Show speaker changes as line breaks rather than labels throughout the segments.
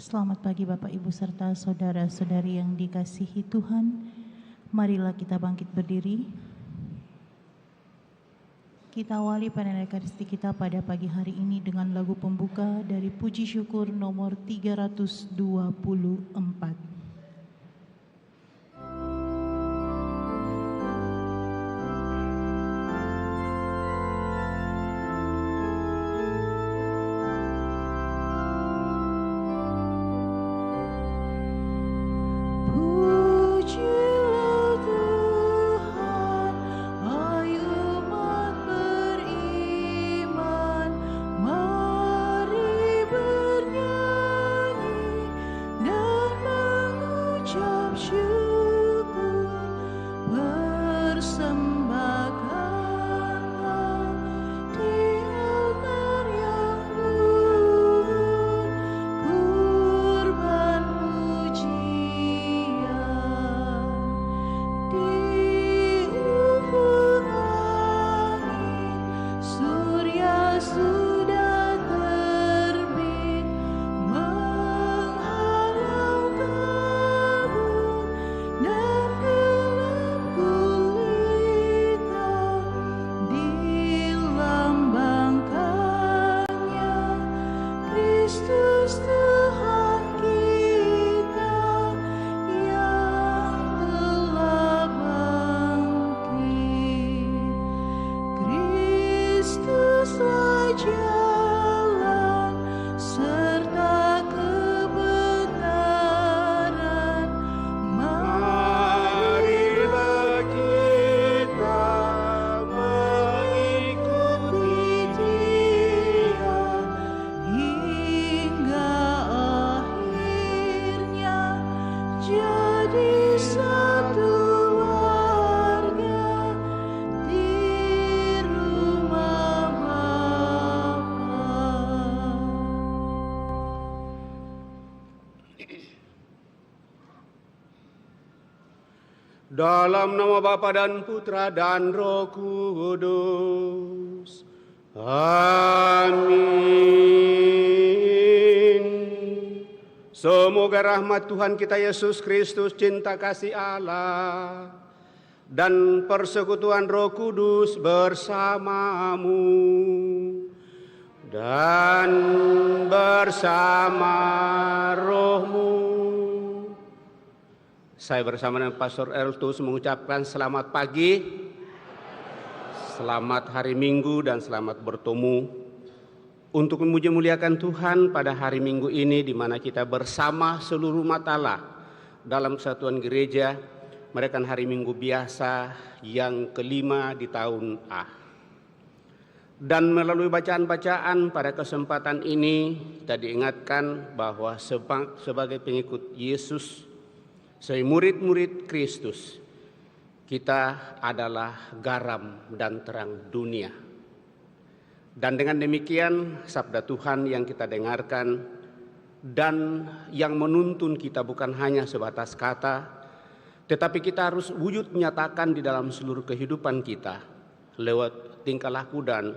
Selamat pagi Bapak Ibu serta saudara-saudari yang dikasihi Tuhan. Marilah kita bangkit berdiri. Kita awali panen Ekaristi kita pada pagi hari ini dengan lagu pembuka dari Puji Syukur nomor 324.
Dalam nama Bapa dan Putra dan Roh Kudus. Amin. Semoga rahmat Tuhan kita Yesus Kristus, cinta kasih Allah, dan persekutuan Roh Kudus bersamamu dan bersama rohmu. Saya bersama dengan Pastor Eltus mengucapkan selamat pagi, selamat hari Minggu, dan selamat bertemu untuk memuji muliakan Tuhan pada hari Minggu ini, di mana kita bersama seluruh umat Allah dalam kesatuan gereja merayakan hari Minggu biasa yang kelima di tahun A. Dan melalui bacaan-bacaan pada kesempatan ini kita diingatkan bahwa sebagai pengikut Yesus, sebagai murid-murid Kristus, kita adalah garam dan terang dunia. Dan dengan demikian sabda Tuhan yang kita dengarkan dan yang menuntun kita bukan hanya sebatas kata, tetapi kita harus wujud menyatakan di dalam seluruh kehidupan kita lewat tingkah laku dan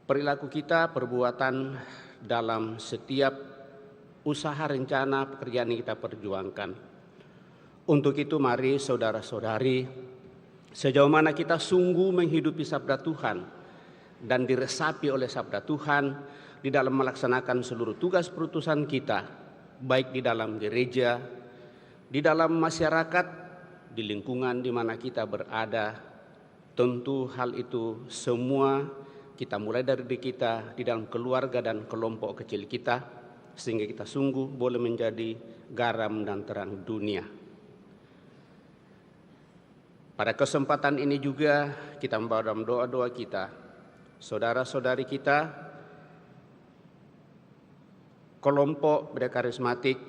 perilaku kita, perbuatan dalam setiap usaha rencana pekerjaan yang kita perjuangkan. Untuk itu mari saudara-saudari, sejauh mana kita sungguh menghidupi sabda Tuhan dan diresapi oleh sabda Tuhan di dalam melaksanakan seluruh tugas perutusan kita, baik di dalam gereja, di dalam masyarakat, di lingkungan di mana kita berada. Tentu hal itu semua kita mulai dari diri kita, di dalam keluarga dan kelompok kecil kita, sehingga kita sungguh boleh menjadi garam dan terang dunia. Pada kesempatan ini juga kita membawa dalam doa-doa kita saudara-saudari kita, kelompok Gereja Karismatik,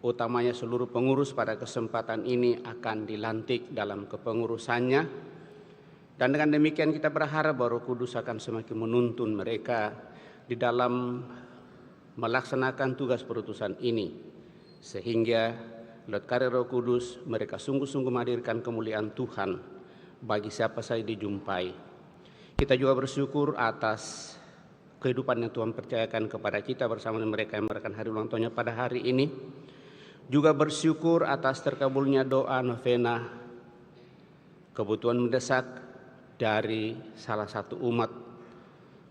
utamanya seluruh pengurus pada kesempatan ini akan dilantik dalam kepengurusannya. Dan dengan demikian kita berharap bahwa Roh Kudus akan semakin menuntun mereka di dalam melaksanakan tugas perutusan ini, sehingga lewat karya Roh Kudus mereka sungguh-sungguh menghadirkan kemuliaan Tuhan bagi siapa saja dijumpai. Kita juga bersyukur atas kehidupan yang Tuhan percayakan kepada kita bersama dengan mereka yang merayakan hari ulang tahunnya pada hari ini. Juga bersyukur atas terkabulnya doa novena kebutuhan mendesak dari salah satu umat.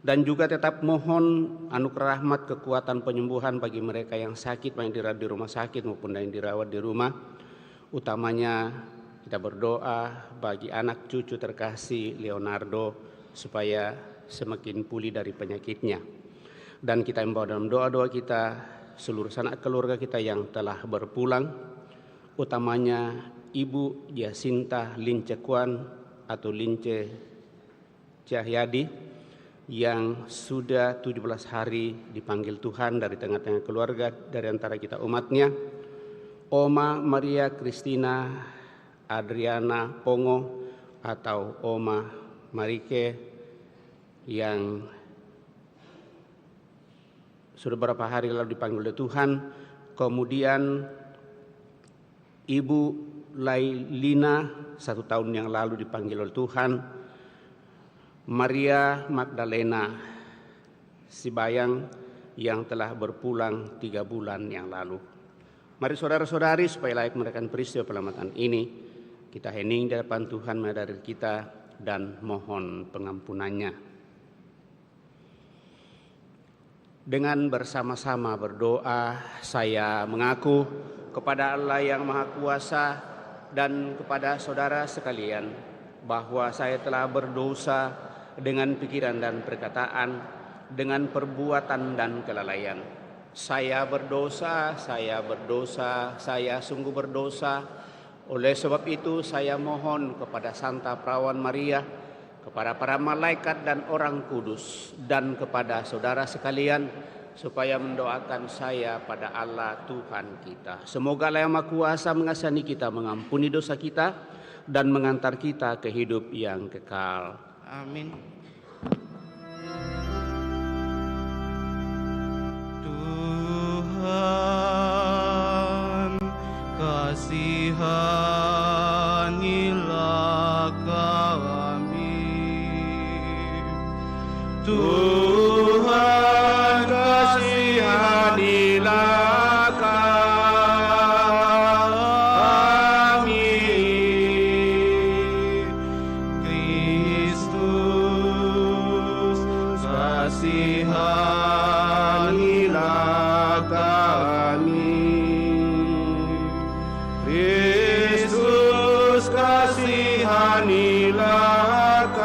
Dan juga tetap mohon anugerah rahmat kekuatan penyembuhan bagi mereka yang sakit, baik dirawat di rumah sakit maupun yang dirawat di rumah. Utamanya kita berdoa bagi anak cucu terkasih Leonardo supaya semakin pulih dari penyakitnya. Dan kita membawa dalam doa-doa kita seluruh sanak keluarga kita yang telah berpulang, utamanya Ibu Jacinta Lincekuan atau Lince Cahyadi yang sudah 17 hari dipanggil Tuhan dari tengah-tengah keluarga dari antara kita umatnya. Oma Maria Christina Adriana Pongo atau Oma Marike yang sudah beberapa hari lalu dipanggil oleh Tuhan. Kemudian Ibu Lailina 1 tahun yang lalu dipanggil oleh Tuhan. Maria Magdalena Sibayang yang telah berpulang 3 bulan yang lalu. Mari saudara-saudari, supaya layak merayakan peristiwa penyelamatan ini, kita hening di hadapan Tuhan dari kita dan mohon pengampunannya. Dengan bersama-sama berdoa, saya mengaku kepada Allah yang Maha Kuasa dan kepada saudara sekalian bahwa saya telah berdosa dengan pikiran dan perkataan, dengan perbuatan dan kelalaian. Saya berdosa, saya sungguh berdosa. Oleh sebab itu saya mohon kepada Santa Perawan Maria, kepada para malaikat dan orang kudus, dan kepada saudara sekalian, supaya mendoakan saya pada Allah Tuhan kita. Semoga Allah yang Maha Kuasa mengasihani kita, mengampuni dosa kita, dan mengantar kita ke hidup yang kekal. Amin. Tuhan, kasihanilah kami. Tuhan, kasihanilah kami. Kristus, kasihanilah kami. Kristus, kasihanilah kami.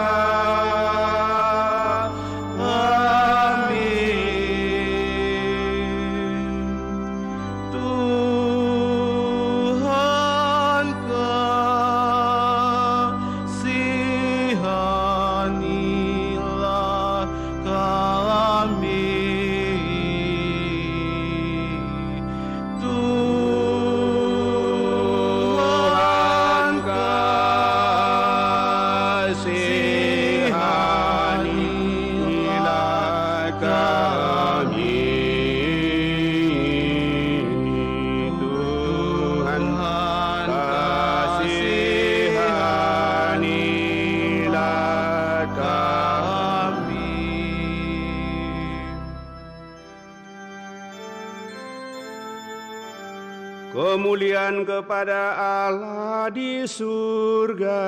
Kemuliaan kepada Allah di surga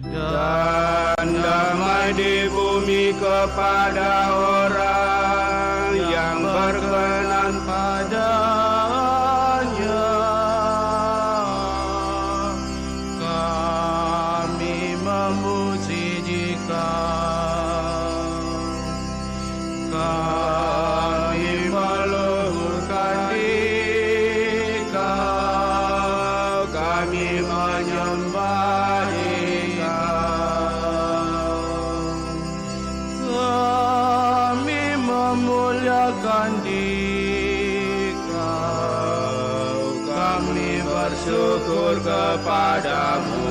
dan damai di bumi kepada orang yang berkenan padanya. Kami memuji Dikau, kami meluhurkan Dikau, kami menyembah Dikau, kami memuliakan Dikau, kami bersyukur kepadamu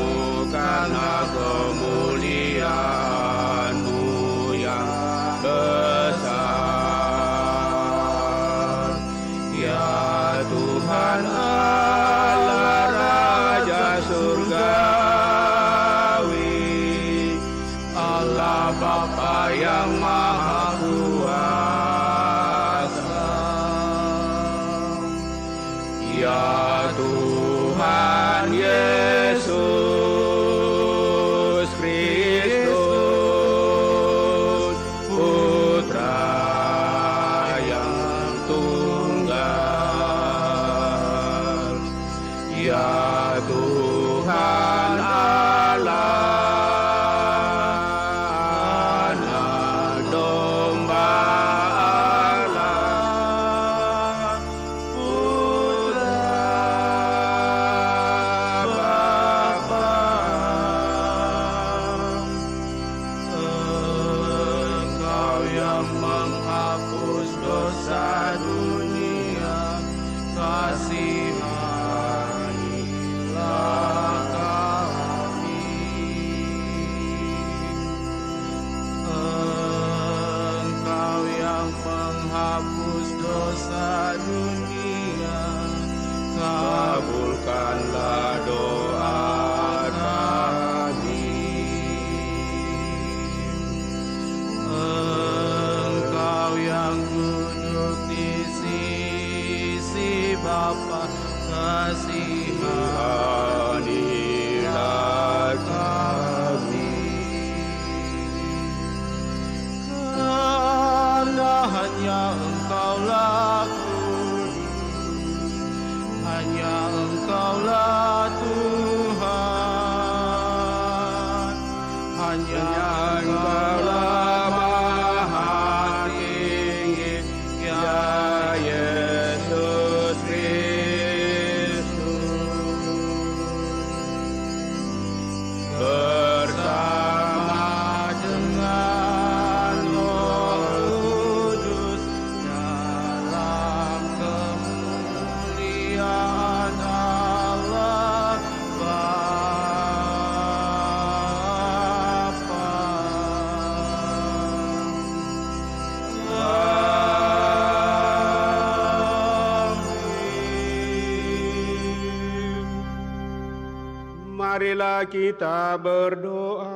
karena kemuliaan-Mu yang besar. Ya Tuhan Allah Raja Surgawi, Allah Bapa yang Maha Marilah kita berdoa.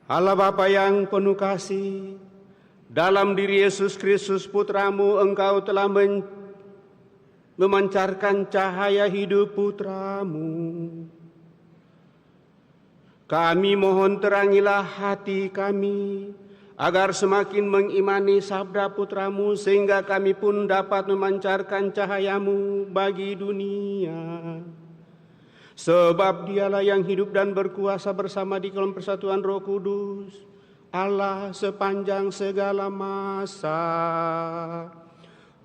Allah Bapa yang penuh kasih, dalam diri Yesus Kristus Putramu, Engkau telah memancarkan cahaya hidup Putramu. Kami mohon terangilah hati kami, agar semakin mengimani sabda Putramu, sehingga kami pun dapat memancarkan cahayamu bagi dunia. Sebab Dialah yang hidup dan berkuasa bersama di dalam persatuan Roh Kudus, Allah sepanjang segala masa.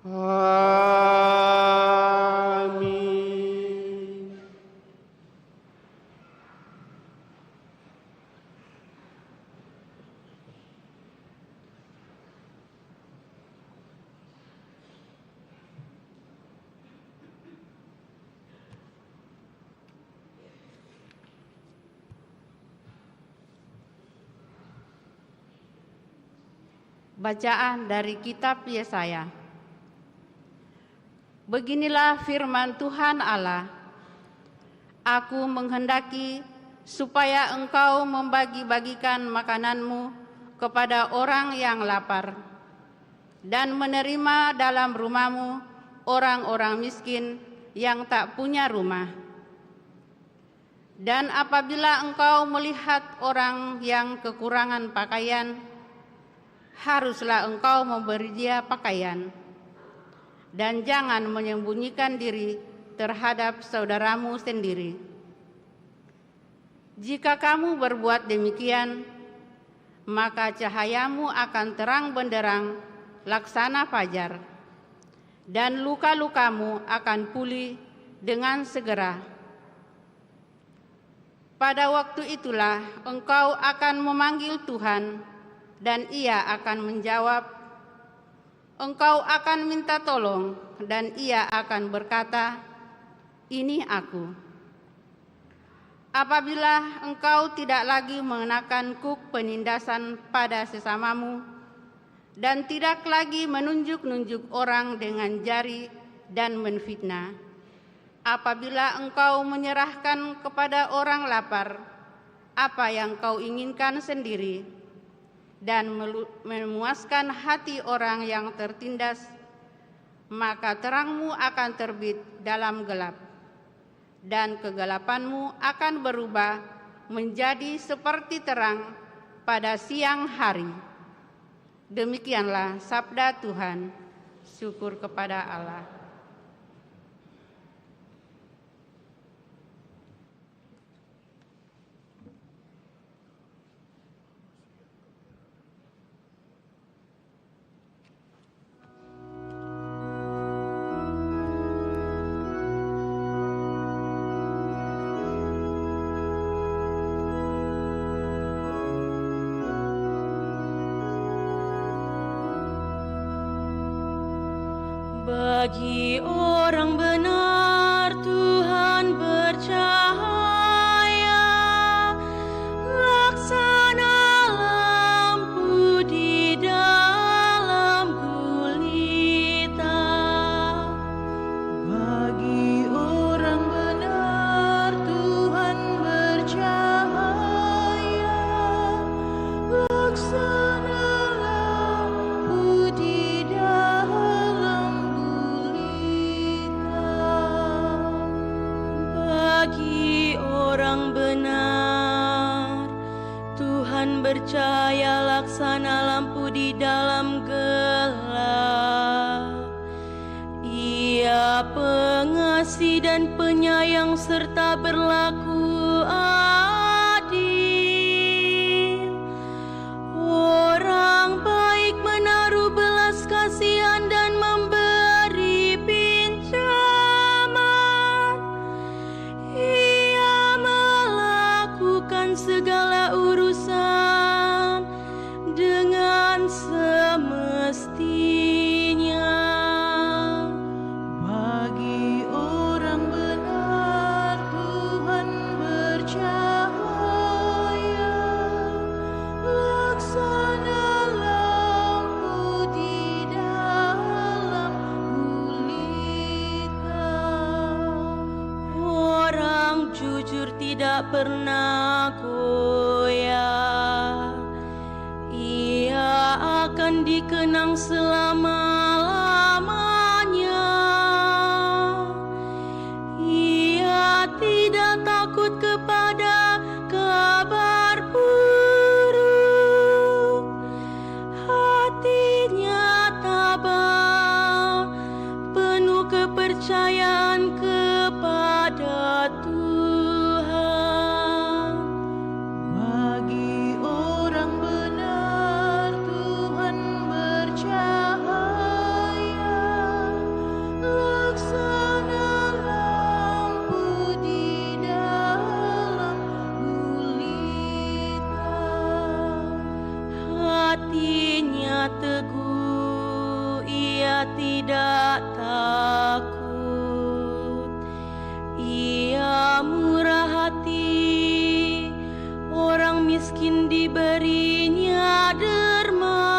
Amin.
Bacaan dari kitab Yesaya. Beginilah firman Tuhan Allah. Aku menghendaki supaya engkau membagi-bagikan makananmu kepada orang yang lapar, dan menerima dalam rumahmu orang-orang miskin yang tak punya rumah. Dan apabila engkau melihat orang yang kekurangan pakaian, haruslah engkau memberi dia pakaian, dan jangan menyembunyikan diri terhadap saudaramu sendiri. Jika kamu berbuat demikian, maka cahayamu akan terang benderang laksana fajar, dan luka-lukamu akan pulih dengan segera. Pada waktu itulah engkau akan memanggil Tuhan, dan Ia akan menjawab. Engkau akan minta tolong, dan Ia akan berkata, "Ini aku." Apabila engkau tidak lagi mengenakan kuk penindasan pada sesamamu, dan tidak lagi menunjuk-nunjuk orang dengan jari dan menfitnah, apabila engkau menyerahkan kepada orang lapar apa yang kau inginkan sendiri, dan memuaskan hati orang yang tertindas, maka terangmu akan terbit dalam gelap, dan kegelapanmu akan berubah menjadi seperti terang pada siang hari. Demikianlah sabda Tuhan. Syukur kepada Allah.
Bagi orang benar Tuhan bercahaya, laksana lampu di dalam gulita. Bagi orang benar Tuhan bercahaya, laksana lampu di dalam bagi orang benar Tuhan bercahaya, laksana lampu di dalam gelap. Ia pengasih dan penyayang serta berlaku adil. Orang baik menaruh belas kasihan dan memberi pinjaman. Ia melakukan segala urusan dengan semestinya.
Bagi orang benar Tuhan bercahaya, laksana lampu di dalam gulita.
Orang jujur tidak pernah goyah, ia akan dikenang selama-lamanya. Ia tidak takut kepada kabar buruk, hatinya tabah, penuh kepercayaan kepada Tuhan.
Bagi orang benar Tuhan bercahaya, laksana lampu di dalam gulita.
Hatinya teguh, ia tidak takut. Ia murah hati, orang miskin diberinya derma.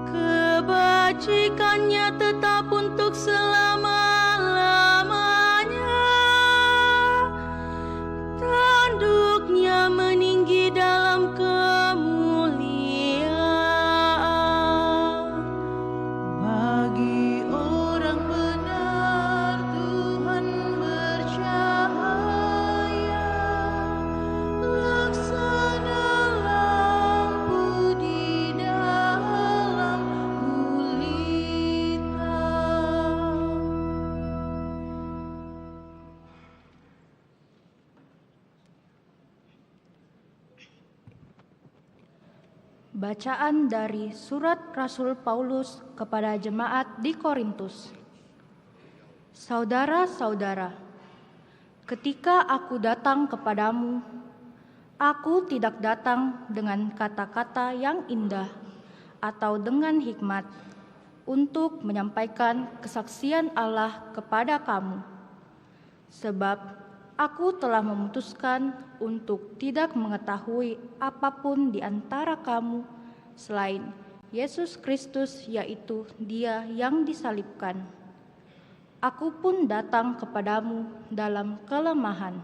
Kebajikannya tetap untuk selama-lamanya. Tanduknya meninggi dalam kemuliaan.
Bagi orang benar Tuhan bercahaya, laksana lampu di dalam gulita.
Bacaan dari Surat Rasul Paulus kepada jemaat di Korintus. Saudara-saudara, ketika aku datang kepadamu, aku tidak datang dengan kata-kata yang indah atau dengan hikmat untuk menyampaikan kesaksian Allah kepada kamu. Sebab aku telah memutuskan untuk tidak mengetahui apapun di antara kamu selain Yesus Kristus, yaitu Dia yang disalibkan. Aku pun datang kepadamu dalam kelemahan,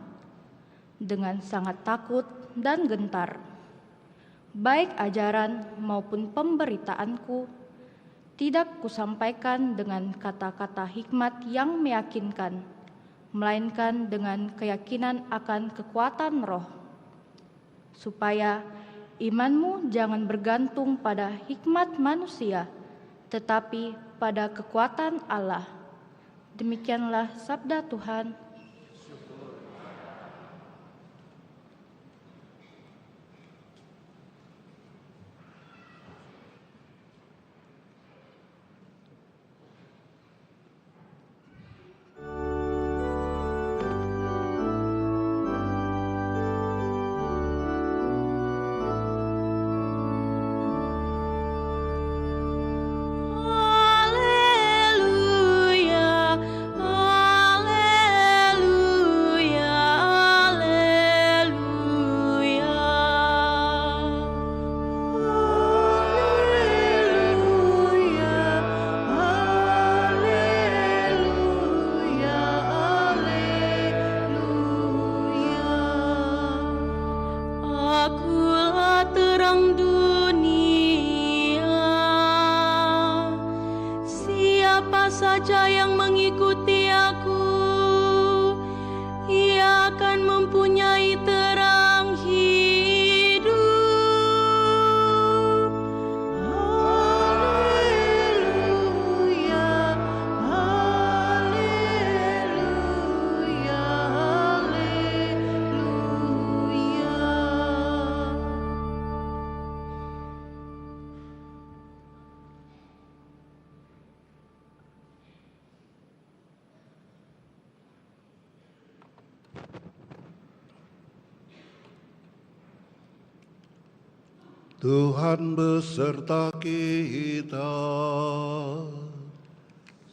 dengan sangat takut dan gentar. Baik ajaran maupun pemberitaanku tidak kusampaikan dengan kata-kata hikmat yang meyakinkan, melainkan dengan keyakinan akan kekuatan Roh, supaya imanmu jangan bergantung pada hikmat manusia, tetapi pada kekuatan Allah. Demikianlah sabda Tuhan.
saja yang mengikuti aku, ia akan mempunyai terang hidup.
Haleluya,
Tuhan beserta kita,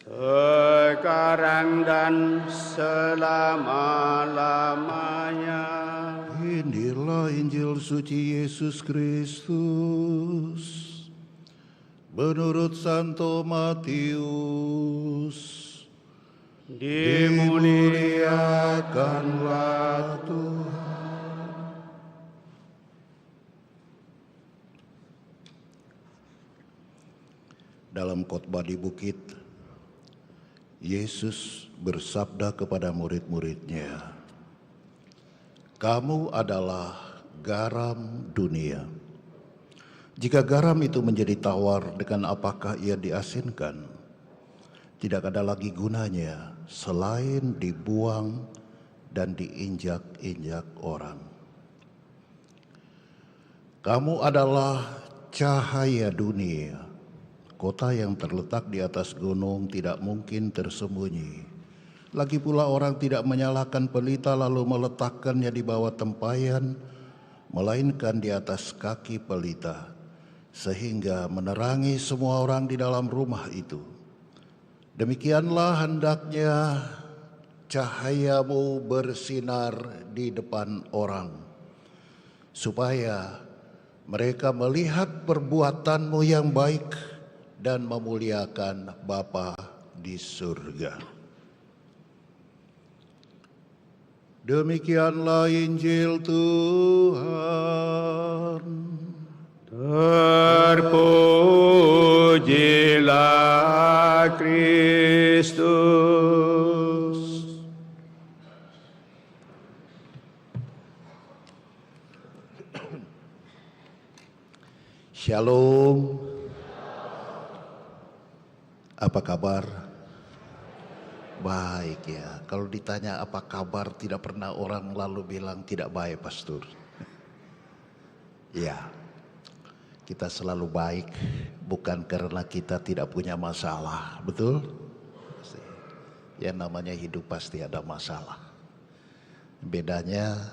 sekarang dan selama-lamanya.
Inilah Injil suci Yesus Kristus menurut Santo Matius. Dimuliakanlah Tuhan. Dalam khotbah di bukit, Yesus bersabda kepada murid-muridnya, "Kamu adalah garam dunia. Jika garam itu menjadi tawar, dengan apakah ia diasinkan? Tidak ada lagi gunanya selain dibuang dan diinjak-injak orang. Kamu adalah cahaya dunia. Kota yang terletak di atas gunung tidak mungkin tersembunyi. Lagi pula orang tidak menyalakan pelita lalu meletakkannya di bawah tempayan, melainkan di atas kaki pelita, sehingga menerangi semua orang di dalam rumah itu. Demikianlah hendaknya cahayamu bersinar di depan orang, supaya mereka melihat perbuatanmu yang baik dan memuliakan Bapa di surga." Demikianlah Injil Tuhan.
Terpujilah Kristus.
Shalom. Apa kabar? Baik ya. Kalau ditanya apa kabar, tidak pernah orang lalu bilang tidak baik, Pastor. Ya, kita selalu baik, bukan karena kita tidak punya masalah, betul? Yang namanya hidup pasti ada masalah. Bedanya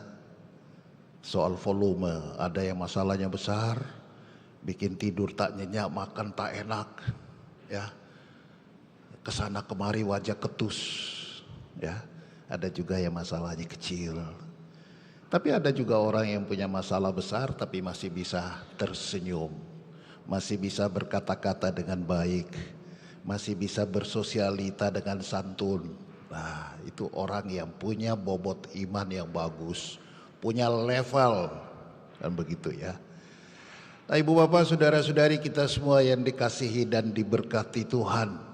soal volume, ada yang masalahnya besar, bikin tidur tak nyenyak, makan tak enak, ya. Kesana kemari wajah ketus, ya. Ada juga yang masalahnya kecil. Tapi ada juga orang yang punya masalah besar tapi masih bisa tersenyum, masih bisa berkata-kata dengan baik, masih bisa bersosialita dengan santun. Nah, itu orang yang punya bobot iman yang bagus, punya level, dan begitu ya. Nah, Ibu Bapak, saudara-saudari kita semua yang dikasihi dan diberkati Tuhan.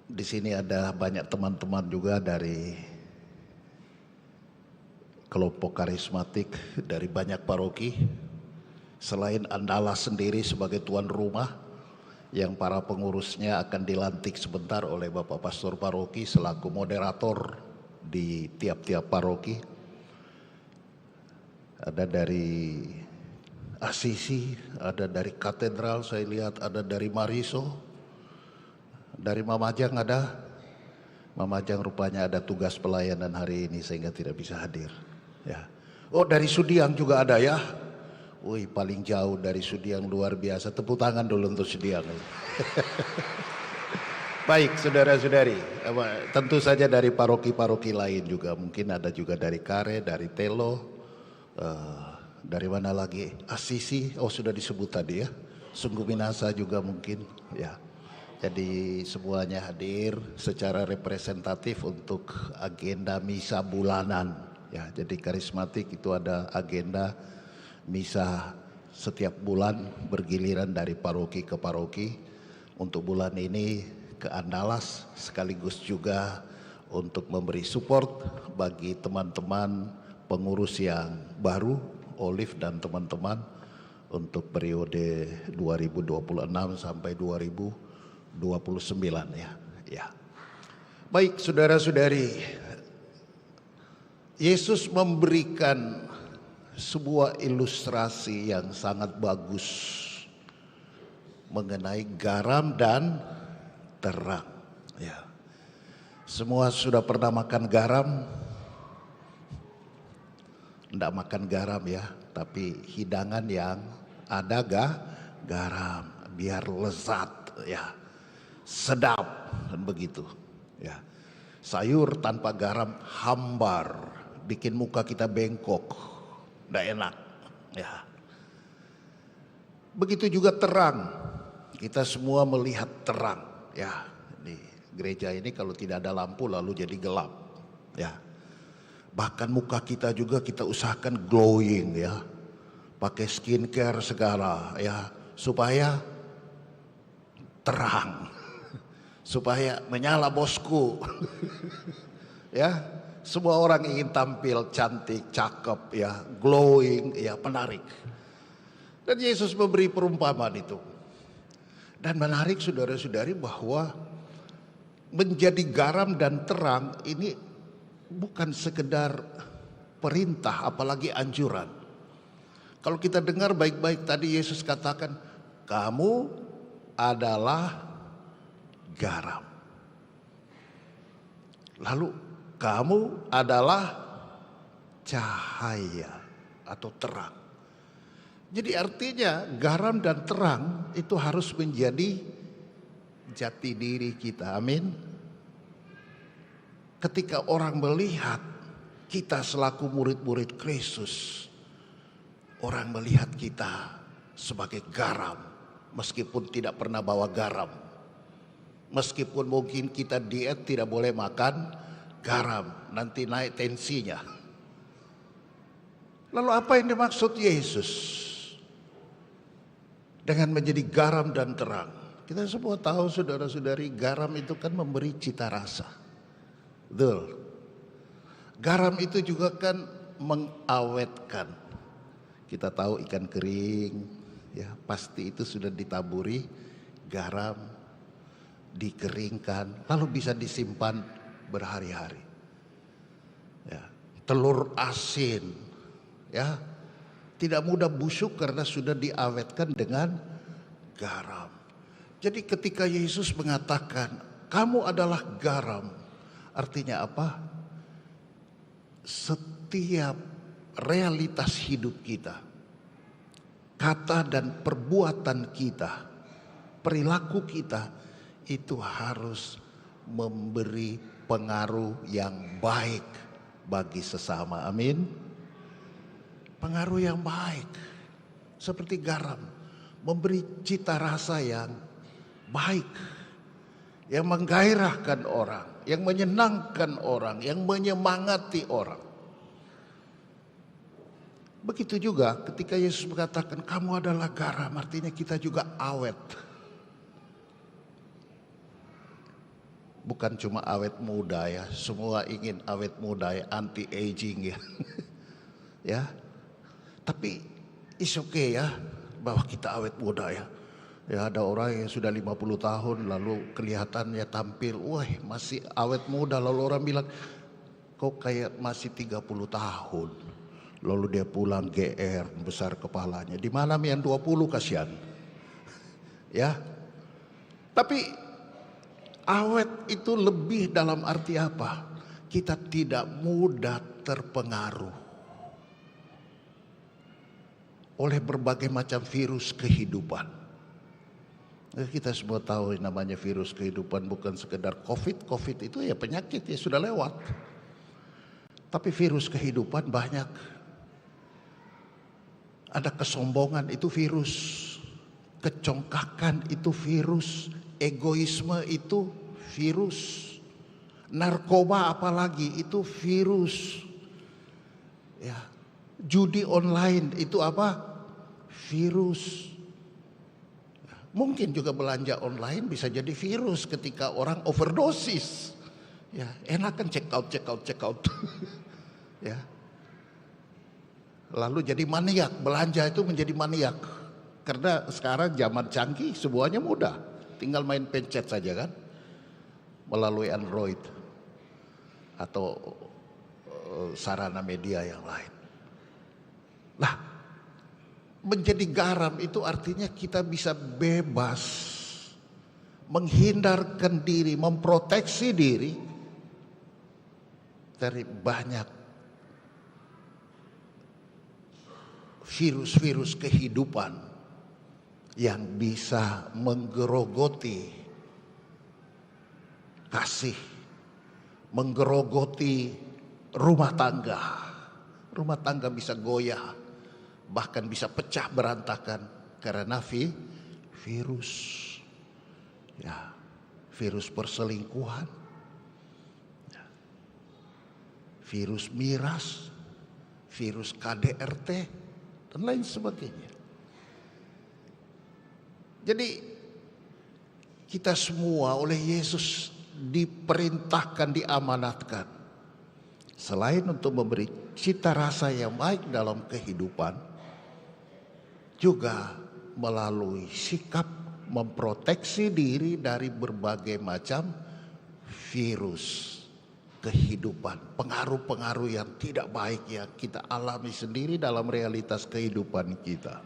Di sini ada banyak teman-teman juga dari kelompok karismatik dari banyak paroki. Selain Andalas sendiri sebagai tuan rumah, yang para pengurusnya akan dilantik sebentar oleh Bapak Pastor Paroki selaku moderator di tiap-tiap paroki. Ada dari Asisi, ada dari Katedral, saya lihat ada dari Mariso, dari Mamajang ada. Mamajang rupanya ada tugas pelayanan hari ini sehingga tidak bisa hadir. Ya. Oh, dari Sudiang juga ada ya. Wih, paling jauh dari Sudiang, luar biasa. Tepuk tangan dulu untuk Sudiang. Baik, saudara-saudari, tentu saja dari paroki-paroki lain juga. Mungkin ada juga dari Kare, dari Telo, dari mana lagi? Asisi, oh sudah disebut tadi ya. Sungguh Minasa juga mungkin, ya. Jadi semuanya hadir secara representatif untuk agenda misa bulanan. Ya, jadi karismatik itu ada agenda misa setiap bulan bergiliran dari paroki ke paroki. Untuk bulan ini ke Andalas, sekaligus juga untuk memberi support bagi teman-teman pengurus yang baru, Olive dan teman-teman, untuk periode 2026 sampai 2029 ya. Ya. Baik, saudara-saudari, Yesus memberikan sebuah ilustrasi yang sangat bagus mengenai garam dan terang. Ya. Semua sudah pernah makan garam? Tidak makan garam ya, tapi hidangan yang ada garam, biar lezat ya, sedap dan begitu ya. Sayur tanpa garam hambar, bikin muka kita bengkok, nggak enak ya. Begitu juga terang, kita semua melihat terang ya. Di gereja ini kalau tidak ada lampu lalu jadi gelap ya. Bahkan muka kita juga kita usahakan glowing ya, pakai skincare segala ya, supaya terang, supaya menyala bosku ya. Semua orang ingin tampil cantik, cakep ya, glowing ya, menarik. Dan Yesus memberi perumpamaan itu. Dan menarik saudara-saudari bahwa menjadi garam dan terang ini bukan sekedar perintah apalagi anjuran. Kalau kita dengar baik-baik tadi Yesus katakan, kamu adalah garam. Lalu kamu adalah cahaya atau terang. Jadi artinya garam dan terang itu harus menjadi jati diri kita. Amin. Ketika orang melihat kita selaku murid-murid Kristus, orang melihat kita sebagai garam meskipun tidak pernah bawa garam. Meskipun mungkin kita diet tidak boleh makan garam, nanti naik tensinya. Lalu apa yang dimaksud Yesus dengan menjadi garam dan terang? Kita semua tahu saudara-saudari, garam itu kan memberi cita rasa. Betul. Garam itu juga kan mengawetkan. Kita tahu ikan kering, ya pasti itu sudah ditaburi garam, dikeringkan, lalu bisa disimpan berhari-hari. Ya, telur asin, ya tidak mudah busuk karena sudah diawetkan dengan garam. Jadi ketika Yesus mengatakan kamu adalah garam, artinya apa? Setiap realitas hidup kita, kata dan perbuatan kita, perilaku kita itu harus memberi pengaruh yang baik bagi sesama. Amin. Pengaruh yang baik seperti garam, memberi cita rasa yang baik, yang menggairahkan orang, yang menyenangkan orang, yang menyemangati orang. Begitu juga ketika Yesus mengatakan kamu adalah garam, artinya kita juga awet. Bukan cuma awet muda ya, semua ingin awet muda ya, anti aging ya. Ya. Tapi it's okay ya bahwa kita awet muda ya. Ya ada orang yang sudah 50 tahun lalu kelihatannya tampil, wah masih awet muda. Lalu orang bilang, kok kayak masih 30 tahun. Lalu dia pulang GR, besar kepalanya. Di mana yang 20 kasihan. Ya. Tapi awet itu lebih dalam arti apa? Kita tidak mudah terpengaruh oleh berbagai macam virus kehidupan. Kita semua tahu namanya virus kehidupan bukan sekedar COVID. COVID itu ya penyakit ya sudah lewat. Tapi virus kehidupan banyak. Ada kesombongan itu virus. Kecongkakan itu virus. Egoisme itu virus. Narkoba apalagi itu virus. Ya, judi online itu apa? Virus. Mungkin juga belanja online bisa jadi virus ketika orang overdosis. Ya, enak kan check out. Ya. Lalu jadi maniak, belanja itu menjadi maniak. Karena sekarang zaman canggih semuanya mudah. Tinggal main pencet saja kan. Melalui Android atau sarana media yang lain. Nah, menjadi garam itu artinya kita bisa bebas menghindarkan diri, memproteksi diri dari banyak virus-virus kehidupan yang bisa menggerogoti kasih, menggerogoti rumah tangga. Rumah tangga bisa goyah, bahkan bisa pecah berantakan karena virus. Ya, virus perselingkuhan, virus miras, virus KDRT, dan lain sebagainya. Jadi kita semua oleh Yesus diperintahkan, diamanatkan. Selain untuk memberi cita rasa yang baik dalam kehidupan, juga melalui sikap memproteksi diri dari berbagai macam virus kehidupan, pengaruh-pengaruh yang tidak baik yang kita alami sendiri dalam realitas kehidupan kita.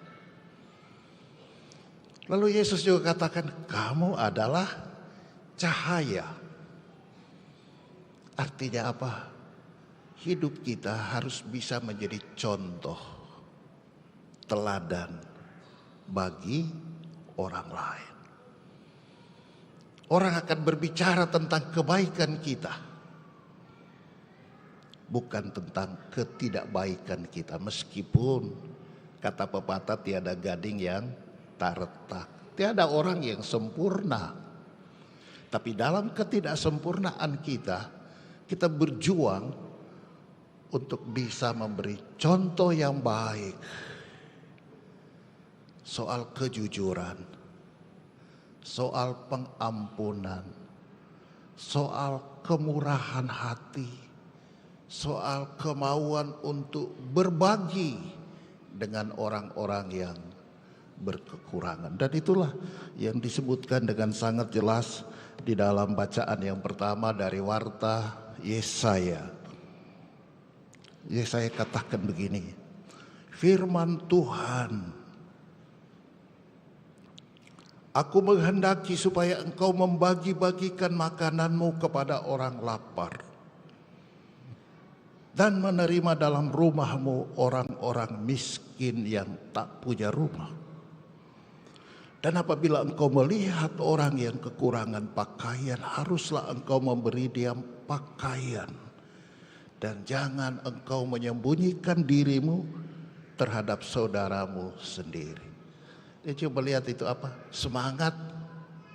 Lalu Yesus juga katakan, kamu adalah cahaya. Artinya apa? Hidup kita harus bisa menjadi contoh, teladan bagi orang lain. Orang akan berbicara tentang kebaikan kita, bukan tentang ketidakbaikan kita. Meskipun kata pepatah tiada gading yang tak retak, tiada orang yang sempurna. Tapi dalam ketidaksempurnaan kita berjuang untuk bisa memberi contoh yang baik. Soal kejujuran, soal pengampunan, soal kemurahan hati, soal kemauan untuk berbagi dengan orang-orang yang berkekurangan. Dan itulah yang disebutkan dengan sangat jelas di dalam bacaan yang pertama dari warta Yesaya. Yesaya katakan begini, firman Tuhan, aku menghendaki supaya engkau membagi-bagikan makananmu kepada orang lapar dan menerima dalam rumahmu orang-orang miskin yang tak punya rumah. Dan apabila engkau melihat orang yang kekurangan pakaian, haruslah engkau memberi dia pakaian. Dan jangan engkau menyembunyikan dirimu terhadap saudaramu sendiri. Dia coba lihat itu apa? Semangat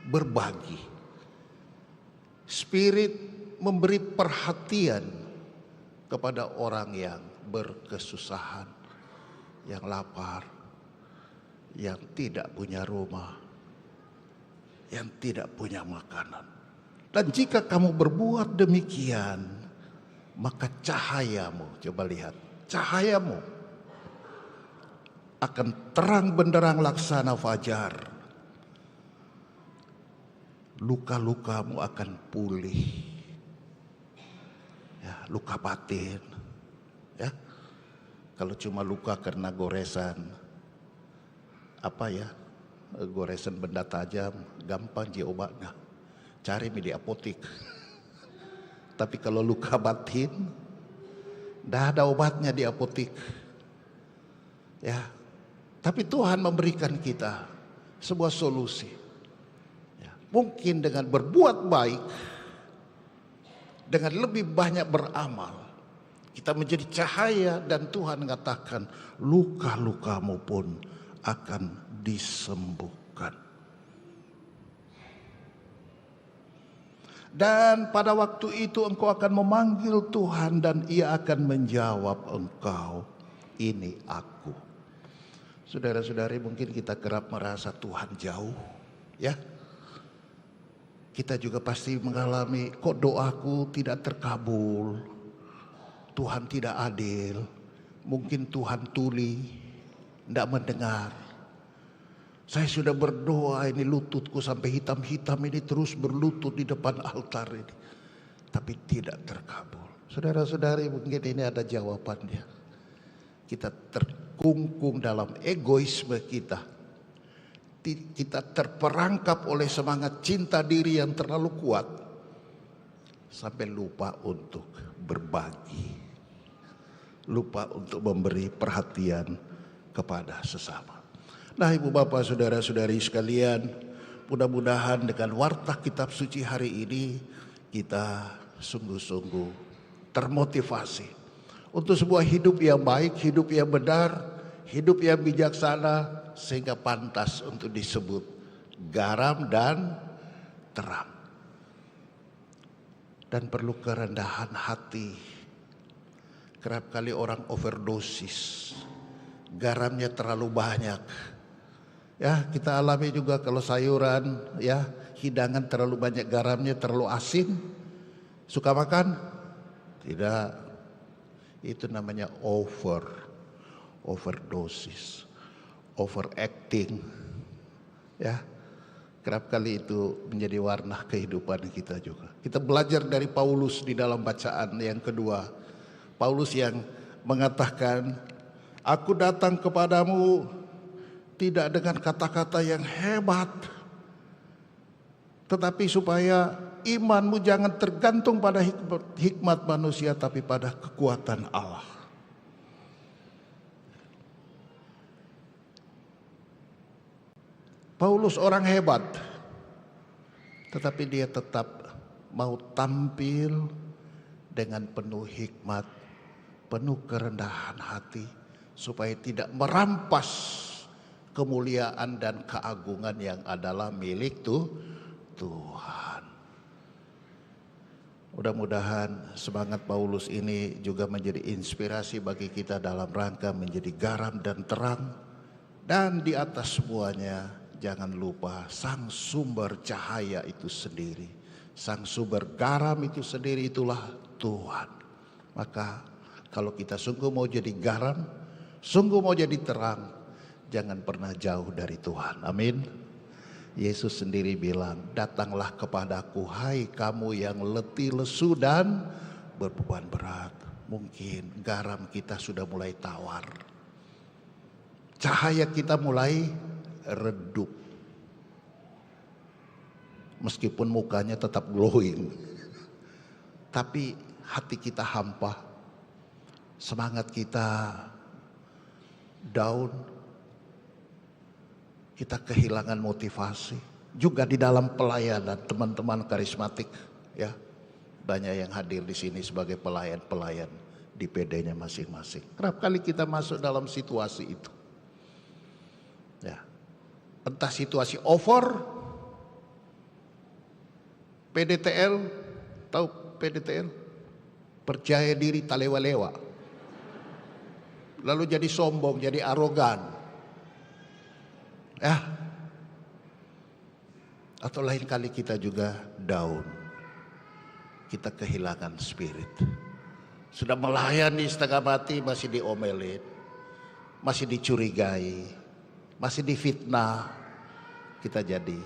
berbagi. Spirit memberi perhatian kepada orang yang berkesusahan, yang lapar, yang tidak punya rumah, yang tidak punya makanan. Dan jika kamu berbuat demikian, maka cahayamu, coba lihat, cahayamu akan terang benderang laksana fajar. Luka-lukamu akan pulih. Ya, luka batin. Ya. Kalau cuma luka karena goresan, goresan benda tajam, gampang diobatnya. Cari di apotik. Tapi kalau luka batin, dah ada obatnya di apotik. Ya, tapi Tuhan memberikan kita sebuah solusi. Ya, mungkin dengan berbuat baik, dengan lebih banyak beramal, kita menjadi cahaya dan Tuhan mengatakan luka-lukamu pun akan disembuhkan. Dan pada waktu itu engkau akan memanggil Tuhan dan Ia akan menjawab engkau, ini aku. Saudara-saudari, mungkin kita kerap merasa Tuhan jauh, ya. Kita juga pasti mengalami, kok doaku tidak terkabul, Tuhan tidak adil, mungkin Tuhan tuli, tidak mendengar. Saya sudah berdoa, ini lututku sampai hitam-hitam ini terus berlutut di depan altar ini, tapi tidak terkabul. Saudara-saudari, mungkin ini ada jawabannya. Kita terkungkung dalam egoisme kita. Kita terperangkap oleh semangat cinta diri yang terlalu kuat, sampai lupa untuk berbagi, lupa untuk memberi perhatian kepada sesama. Nah, Ibu Bapak Saudara-saudari sekalian, mudah-mudahan dengan warta kitab suci hari ini kita sungguh-sungguh termotivasi untuk sebuah hidup yang baik, hidup yang benar, hidup yang bijaksana, sehingga pantas untuk disebut garam dan terang. Dan perlu kerendahan hati. Kerap kali orang overdosis, garamnya terlalu banyak. Ya, kita alami juga kalau sayuran, ya, hidangan terlalu banyak garamnya, terlalu asin. Suka makan? Tidak. Itu namanya overdosis, overacting. Ya. Kerap kali itu menjadi warna kehidupan kita juga. Kita belajar dari Paulus di dalam bacaan yang kedua. Paulus yang mengatakan, aku datang kepadamu tidak dengan kata-kata yang hebat, tetapi supaya imanmu jangan tergantung pada hikmat manusia, tapi pada kekuatan Allah. Paulus orang hebat, tetapi dia tetap mau tampil dengan penuh hikmat, penuh kerendahan hati, supaya tidak merampas kemuliaan dan keagungan yang adalah milik Tuhan. Mudah-mudahan semangat Paulus ini juga menjadi inspirasi bagi kita dalam rangka menjadi garam dan terang. Dan di atas semuanya, jangan lupa sang sumber cahaya itu sendiri, sang sumber garam itu sendiri, itulah Tuhan. Maka kalau kita sungguh mau jadi garam, sungguh mau jadi terang, jangan pernah jauh dari Tuhan. Amin. Yesus sendiri bilang, datanglah kepadaku hai kamu yang letih lesu dan berbeban berat. Mungkin garam kita sudah mulai tawar, cahaya kita mulai redup, meskipun mukanya tetap glowing, tapi hati kita hampa, semangat kita down, kita kehilangan motivasi. Juga di dalam pelayanan teman-teman karismatik, ya, banyak yang hadir di sini sebagai pelayan-pelayan di PD-nya masing-masing. Kerap kali kita masuk dalam situasi itu, ya. Entah situasi over, PDTL, tahu PDTL? Percaya diri talewa-lewa. Lalu jadi sombong, jadi arogan. Ya. Atau lain kali kita juga down. Kita kehilangan spirit. Sudah melayani setengah mati masih diomelin, masih dicurigai, masih difitnah, kita jadi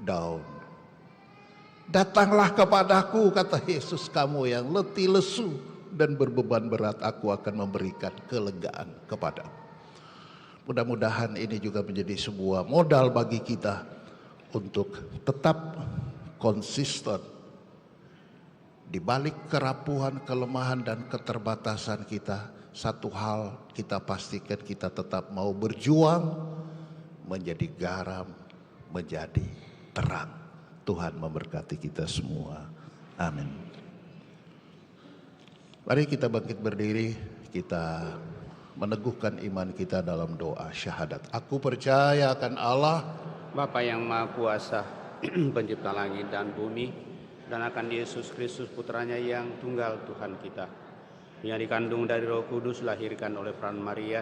down. Datanglah kepadaku, kata Yesus, kamu yang letih lesu dan berbeban berat, aku akan memberikan kelegaan kepadamu. Mudah-mudahan ini juga menjadi sebuah modal bagi kita untuk tetap konsisten di balik kerapuhan, kelemahan dan keterbatasan kita. Satu hal kita pastikan, kita tetap mau berjuang menjadi garam, menjadi terang. Tuhan memberkati kita semua. Amin. Mari kita bangkit berdiri, kita meneguhkan iman kita dalam doa syahadat. Aku percaya akan Allah,
Bapa yang Maha Kuasa, pencipta langit dan bumi, dan akan Yesus Kristus putranya yang tunggal Tuhan kita, yang dikandung dari Roh Kudus, lahirkan oleh peran Maria,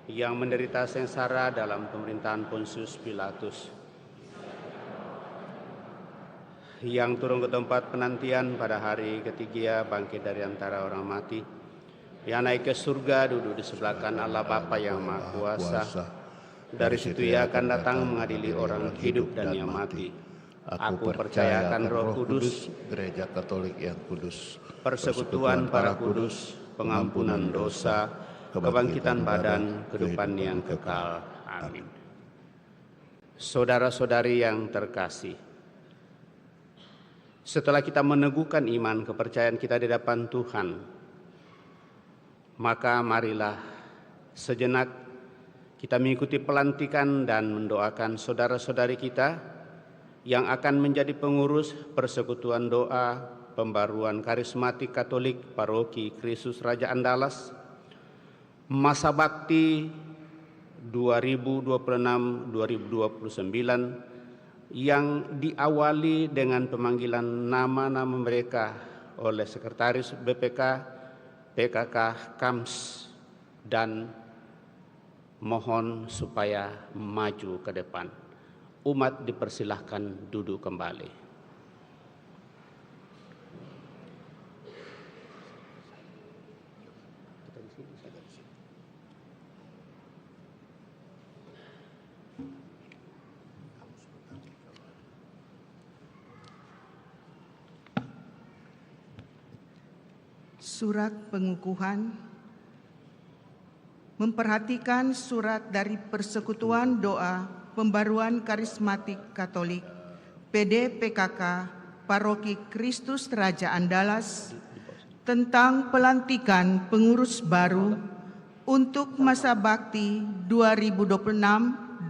yang menderita sengsara dalam pemerintahan Pontius Pilatus, yang turun ke tempat penantian pada hari ketiga, bangkit dari antara orang mati, yang naik ke surga, duduk di sebelah kanan Allah Bapa yang Maha Kuasa. Dari situ ia akan datang mengadili orang hidup dan yang mati. Aku percaya akan Roh Kudus,
Gereja Katolik yang kudus,
persekutuan para kudus, pengampunan dosa, kebangkitan badan, kehidupan yang kekal. Amin. Saudara-saudari yang terkasih, setelah kita meneguhkan iman kepercayaan kita di hadapan Tuhan, maka marilah Sejenak kita mengikuti pelantikan dan mendoakan saudara-saudari kita yang akan menjadi pengurus Persekutuan Doa Pembaruan Karismatik Katolik Paroki Kristus Raja Andalas masa bakti 2026-2029 yang diawali dengan pemanggilan nama-nama mereka oleh Sekretaris BPK, PKK, KAMS, dan mohon supaya maju ke depan. Umat dipersilahkan duduk kembali.
Surat pengukuhan memperhatikan surat dari Persekutuan Doa Pembaruan Karismatik Katolik PD-PKK Paroki Kristus Raja Andalas tentang pelantikan pengurus baru untuk masa bakti 2026-2029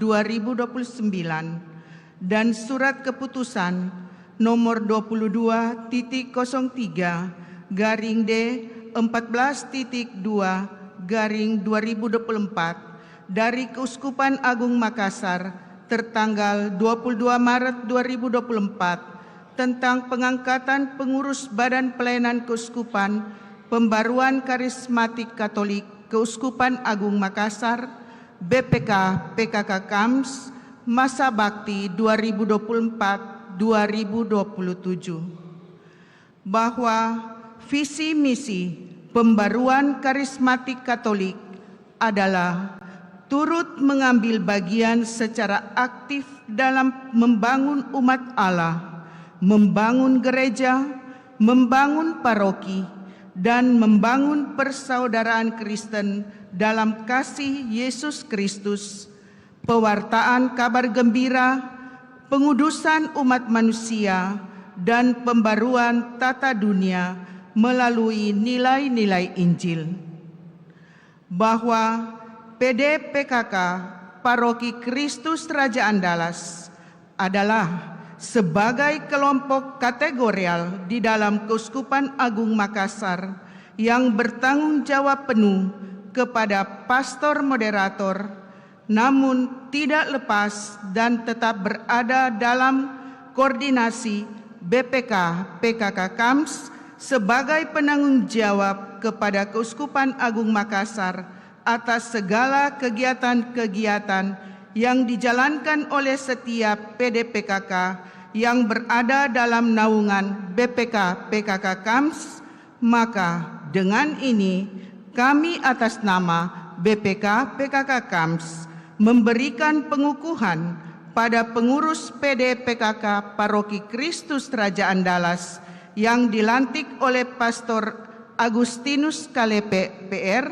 dan surat keputusan nomor 22-3/14.2/2024 dari Keuskupan Agung Makassar tertanggal 22 Maret 2024 tentang pengangkatan pengurus Badan Pelayanan Keuskupan Pembaruan Karismatik Katolik Keuskupan Agung Makassar BPK PKK KAMS masa bakti 2024-2027 bahwa visi misi pembaruan karismatik Katolik adalah turut mengambil bagian secara aktif dalam membangun umat Allah, membangun gereja, membangun paroki, dan membangun persaudaraan Kristen dalam kasih Yesus Kristus, pewartaan kabar gembira, pengudusan umat manusia, dan pembaruan tata dunia melalui nilai-nilai Injil. Bahwa PD-PKK Paroki Kristus Raja Andalas adalah sebagai kelompok kategorial di dalam Keuskupan Agung Makassar yang bertanggung jawab penuh kepada pastor moderator, namun tidak lepas dan tetap berada dalam koordinasi BPK PKK KAMS sebagai penanggung jawab kepada Keuskupan Agung Makassar atas segala kegiatan-kegiatan yang dijalankan oleh setiap PD-PKK yang berada dalam naungan BPK PKK KAMS, maka dengan ini kami atas nama BPK PKK KAMS memberikan pengukuhan pada pengurus PD-PKK Paroki Kristus Raja Andalas yang dilantik oleh Pastor Agustinus Kalepe PR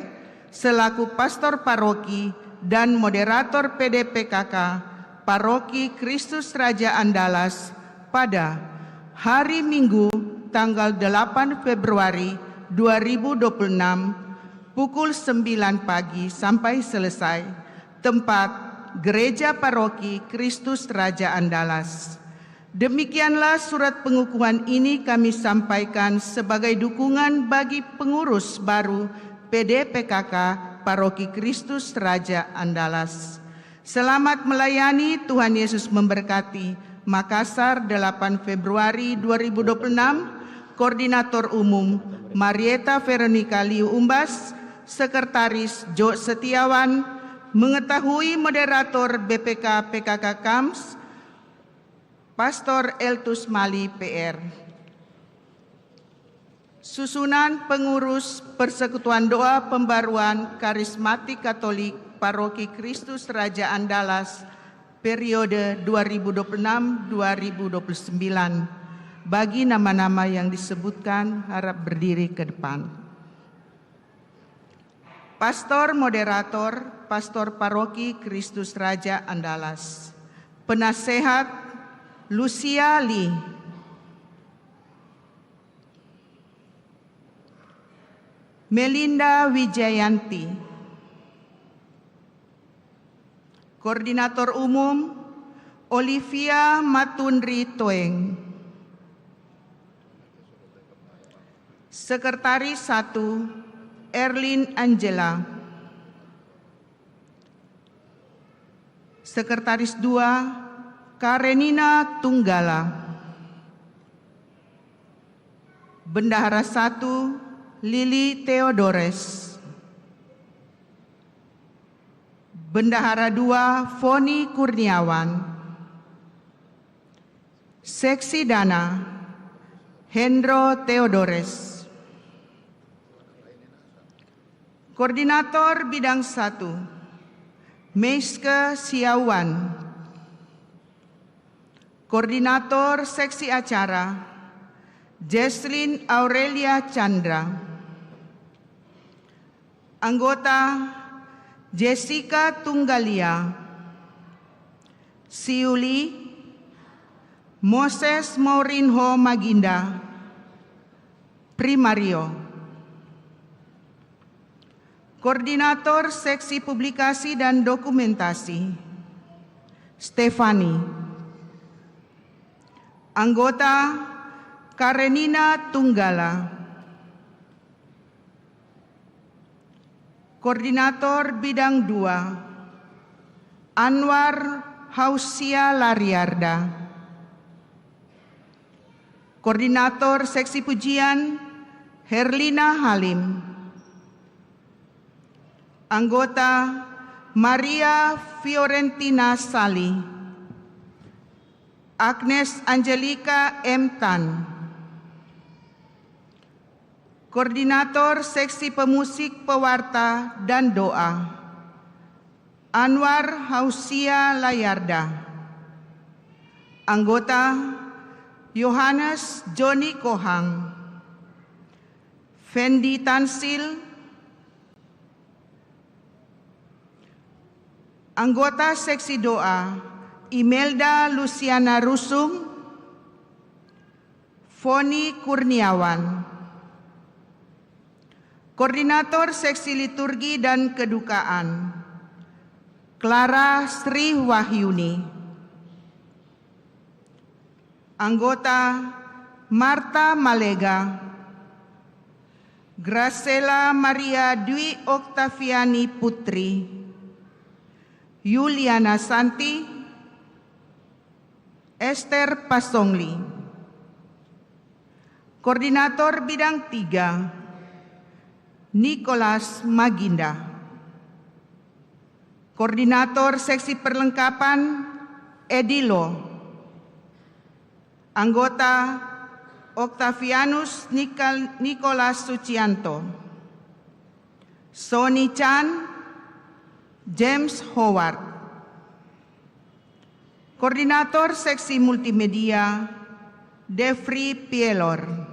selaku pastor paroki dan moderator PD-PKK Paroki Kristus Raja Andalas pada hari Minggu tanggal 8 Februari 2026 pukul 9 pagi sampai selesai, tempat Gereja Paroki Kristus Raja Andalas. Demikianlah surat pengukuhan ini kami sampaikan sebagai dukungan bagi pengurus baru PD-PKK Paroki Kristus Raja Andalas. Selamat melayani, Tuhan Yesus memberkati. Makassar, 8 Februari 2026, Koordinator Umum Marieta Veronica Liu Umbas, Sekretaris Jo Setiawan, mengetahui moderator BPK PKK KAMS, Pastor Eltus Mali PR. Susunan pengurus Persekutuan Doa Pembaruan Karismatik Katolik Paroki Kristus Raja Andalas periode 2026-2029. Bagi nama-nama yang disebutkan, harap berdiri ke depan. Pastor Moderator, Pastor Paroki Kristus Raja Andalas. Penasehat Lucia Lee. Melinda Wijayanti. Koordinator Umum Olivia Matunri Toeng. Sekretaris 1 Erlin Angela. Sekretaris 2 Karenina Tunggala. Bendahara 1 Lili Theodores. Bendahara 2 Foni Kurniawan. Seksi Dana Hendro Theodores. Koordinator Bidang 1 Meiske Siawan. Koordinator Seksi Acara Jesslyn Aurelia Chandra. Anggota Jessica Tunggalia, Siuli, Moses Maurinho Maginda, Primario. Koordinator Seksi Publikasi dan Dokumentasi Stefani. Anggota Karenina Tunggala. Koordinator Bidang 2 Anwar Hausia Lariarda. Koordinator Seksi Pujian Herlina Halim. Anggota Maria Fiorentina Sali. Agnes Angelika M. Tan. Koordinator Seksi Pemusik Pewarta dan Doa Anwar Hausia Layarda. Anggota Yohanes Joni Kohang, Fendi Tansil. Anggota Seksi Doa Imelda Luciana Rusung, Foni Kurniawan. Koordinator Seksi Liturgi dan Kedukaan Clara Sri Wahyuni. Anggota Marta Malega, Gracela Maria Dwi Oktaviani Putri, Yuliana Santi, Esther Pasongli. Koordinator Bidang 3 Nicholas Maginda. Koordinator Seksi Perlengkapan Edilo. Anggota Octavianus Nicholas Sucianto, Sony Chan, James Howard. Koordinator Seksi Multimedia Devri Pielor.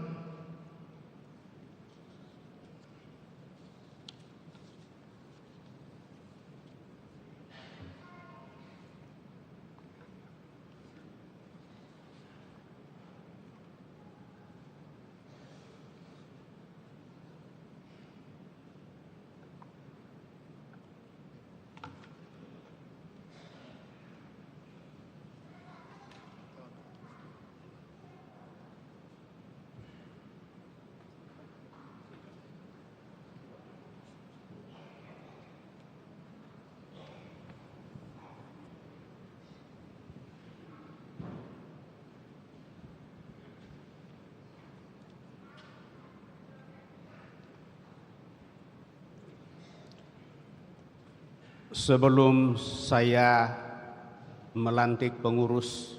Sebelum saya melantik pengurus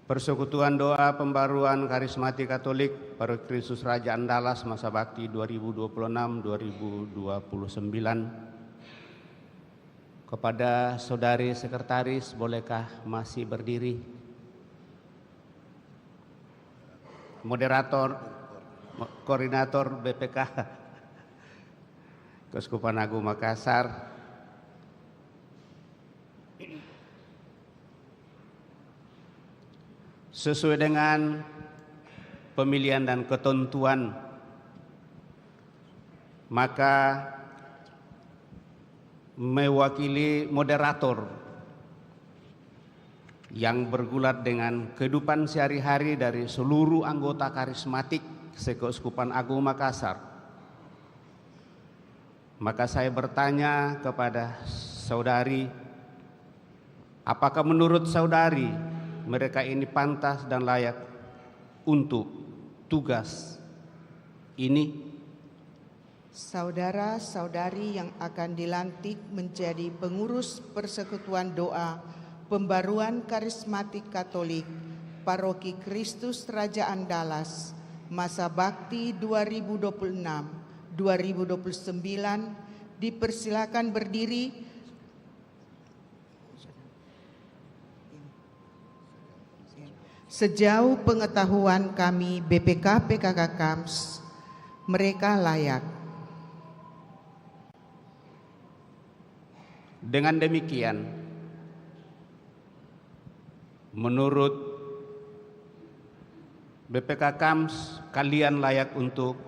Persekutuan Doa Pembaruan Karismatik Katolik Paroki Kristus Raja Andalas masa bakti 2026-2029, kepada saudari sekretaris, bolehkah masih berdiri? Moderator, koordinator BPK Keuskupan Agung Makassar, sesuai dengan pemilihan dan ketentuan, maka mewakili moderator yang bergulat dengan kehidupan sehari-hari dari seluruh anggota karismatik Sekeuskupan Agung Makassar. Maka saya bertanya kepada saudari, apakah menurut saudari mereka ini pantas dan layak untuk tugas ini?
Saudara-saudari yang akan dilantik menjadi pengurus Persekutuan Doa Pembaruan Karismatik Katolik Paroki Kristus Raja Andalas masa bakti 2026-2029 dipersilakan berdiri. Sejauh pengetahuan kami BPK PKK KAMS, mereka layak.
Dengan demikian, menurut BPK KAMS, kalian layak untuk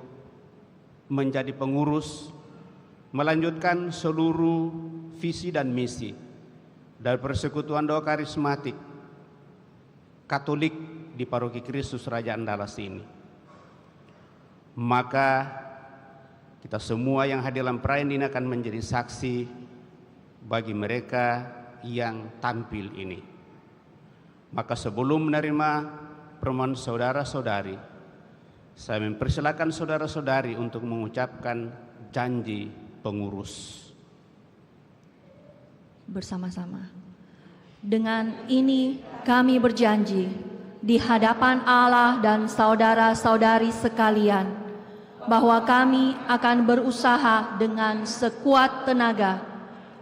menjadi pengurus, melanjutkan seluruh visi dan misi dari Persekutuan Doa Karismatik Katolik di Paroki Kristus Raja Andalas ini. Maka kita semua yang hadir dalam perayaan ini akan menjadi saksi bagi mereka yang tampil ini. Maka sebelum menerima permohonan saudara-saudari, saya mempersilakan saudara-saudari untuk mengucapkan janji pengurus.
Bersama-sama. Dengan ini kami berjanji di hadapan Allah dan saudara-saudari sekalian bahwa kami akan berusaha dengan sekuat tenaga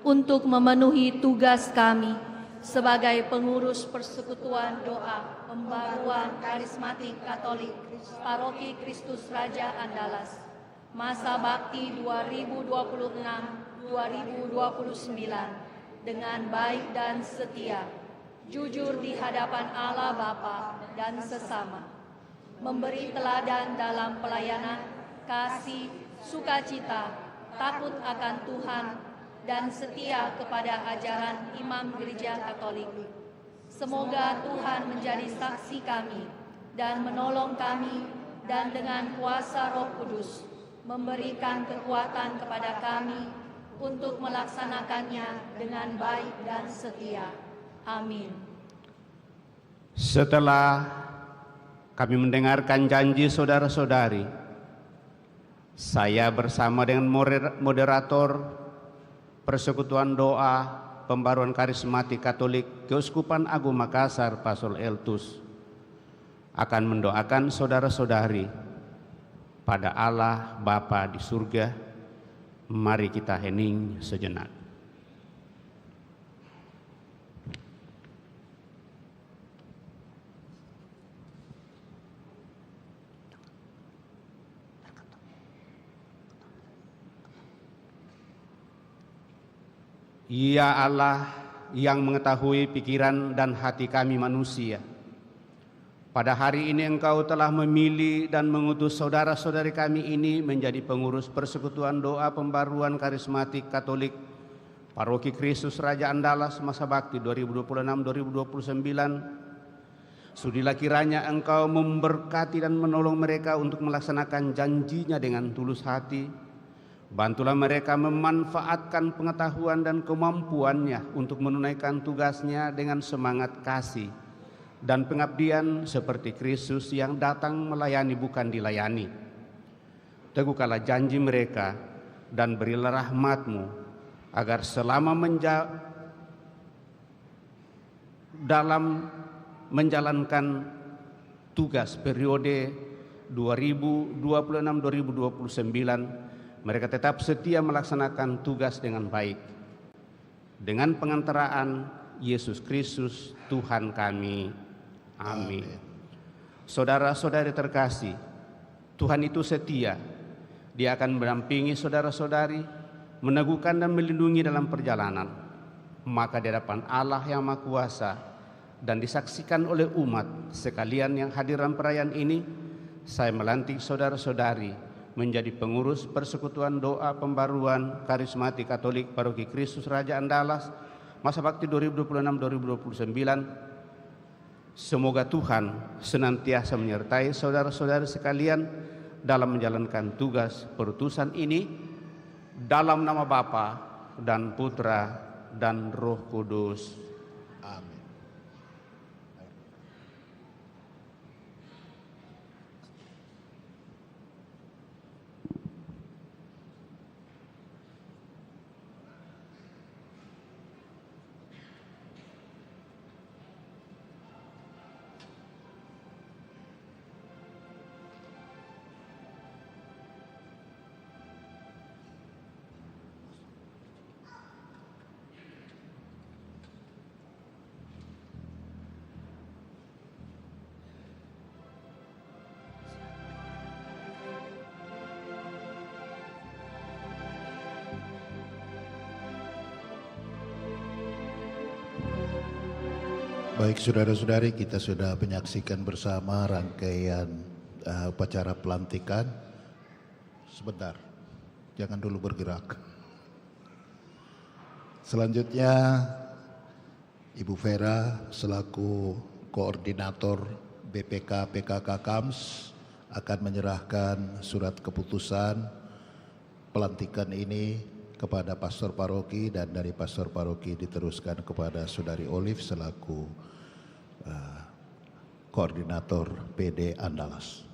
untuk memenuhi tugas kami sebagai pengurus Persekutuan Doa Pembaruan Karismatik Katolik Paroki Kristus Raja Andalas masa bakti 2026-2029 dengan baik dan setia, jujur di hadapan Allah Bapa dan sesama, memberi teladan dalam pelayanan, kasih, sukacita, takut akan Tuhan, dan setia kepada ajaran Imam Gereja Katolik. Semoga Tuhan menjadi saksi kami dan menolong kami, dan dengan kuasa Roh Kudus memberikan kekuatan kepada kami untuk melaksanakannya dengan baik dan setia. Amin.
Setelah kami mendengarkan janji saudara-saudari, saya bersama dengan moderator Persekutuan Doa Pembaruan Karismatik Katolik Keuskupan Agung Makassar Pastor Eltus akan mendoakan saudara-saudari pada Allah Bapa di surga. Mari kita hening sejenak. Ya Allah yang mengetahui pikiran dan hati kami manusia, pada hari ini Engkau telah memilih dan mengutus saudara-saudari kami ini menjadi pengurus Persekutuan Doa Pembaruan Karismatik Katolik Paroki Kristus Raja Andalas masa bakti 2026-2029. Sudilah kiranya Engkau memberkati dan menolong mereka untuk melaksanakan janjinya dengan tulus hati. Bantulah mereka memanfaatkan pengetahuan dan kemampuannya untuk menunaikan tugasnya dengan semangat kasih dan pengabdian seperti Kristus yang datang melayani bukan dilayani. Teguhkanlah janji mereka dan berilah rahmat-Mu agar selama dalam menjalankan tugas periode 2026-2029 mereka tetap setia melaksanakan tugas dengan baik. Dengan pengantaraan Yesus Kristus Tuhan kami. Amin. Saudara-saudari terkasih, Tuhan itu setia. Dia akan mendampingi saudara-saudari, meneguhkan dan melindungi dalam perjalanan. Maka di hadapan Allah yang Maha Kuasa dan disaksikan oleh umat sekalian yang hadir dalam perayaan ini, saya melantik saudara-saudari menjadi pengurus Persekutuan Doa Pembaruan Karismatik Katolik Paroki Kristus Raja Andalas masa bakti 2026-2029. Semoga Tuhan senantiasa menyertai saudara-saudara sekalian dalam menjalankan tugas perutusan ini dalam nama Bapa dan Putra dan Roh Kudus.
Amin. Baik saudara-saudari, kita sudah menyaksikan bersama rangkaian upacara pelantikan. Sebentar, jangan dulu bergerak. Selanjutnya Ibu Vera selaku koordinator BPK PKK KAMS akan menyerahkan surat keputusan pelantikan ini kepada pastor paroki, dan dari pastor paroki diteruskan kepada saudari Olive selaku koordinator PD Andalas.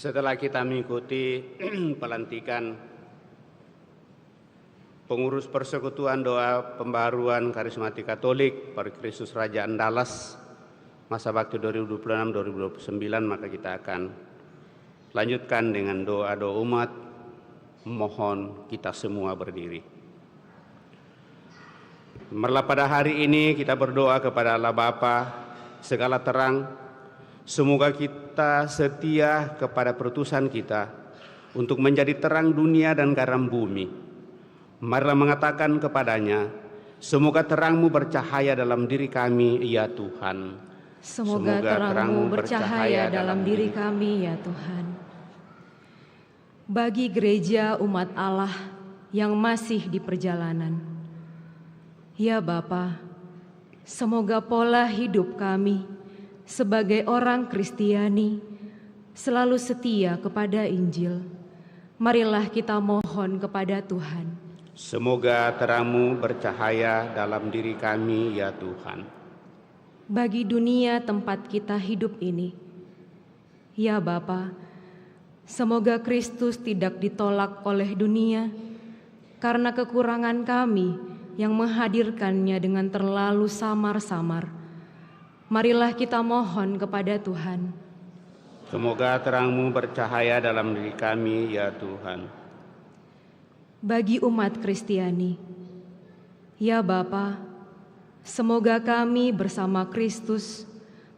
Setelah kita mengikuti pelantikan pengurus Persekutuan Doa Pembaruan Karismatik Katolik Paroki Kristus Raja Andalas masa bakti 2026-2029, maka kita akan lanjutkan dengan doa-doa umat. Mohon kita semua berdiri. Marilah pada hari ini kita berdoa kepada Allah Bapa segala terang. Semoga kita setia kepada perutusan kita untuk menjadi terang dunia dan garam bumi. Marilah mengatakan kepadanya, semoga terang-Mu bercahaya dalam diri kami, ya Tuhan.
Semoga terang-Mu bercahaya dalam diri kami, ya Tuhan. Bagi gereja umat Allah yang masih di perjalanan, ya Bapa, semoga pola hidup kami sebagai orang Kristiani selalu setia kepada Injil. Marilah kita mohon kepada Tuhan.
Semoga terang-Mu bercahaya dalam diri kami, ya Tuhan.
Bagi dunia tempat kita hidup ini, ya Bapa, semoga Kristus tidak ditolak oleh dunia karena kekurangan kami yang menghadirkannya dengan terlalu samar-samar. Marilah kita mohon kepada Tuhan.
Semoga terang-Mu bercahaya dalam diri kami, ya Tuhan.
Bagi umat Kristiani, ya Bapa, semoga kami bersama Kristus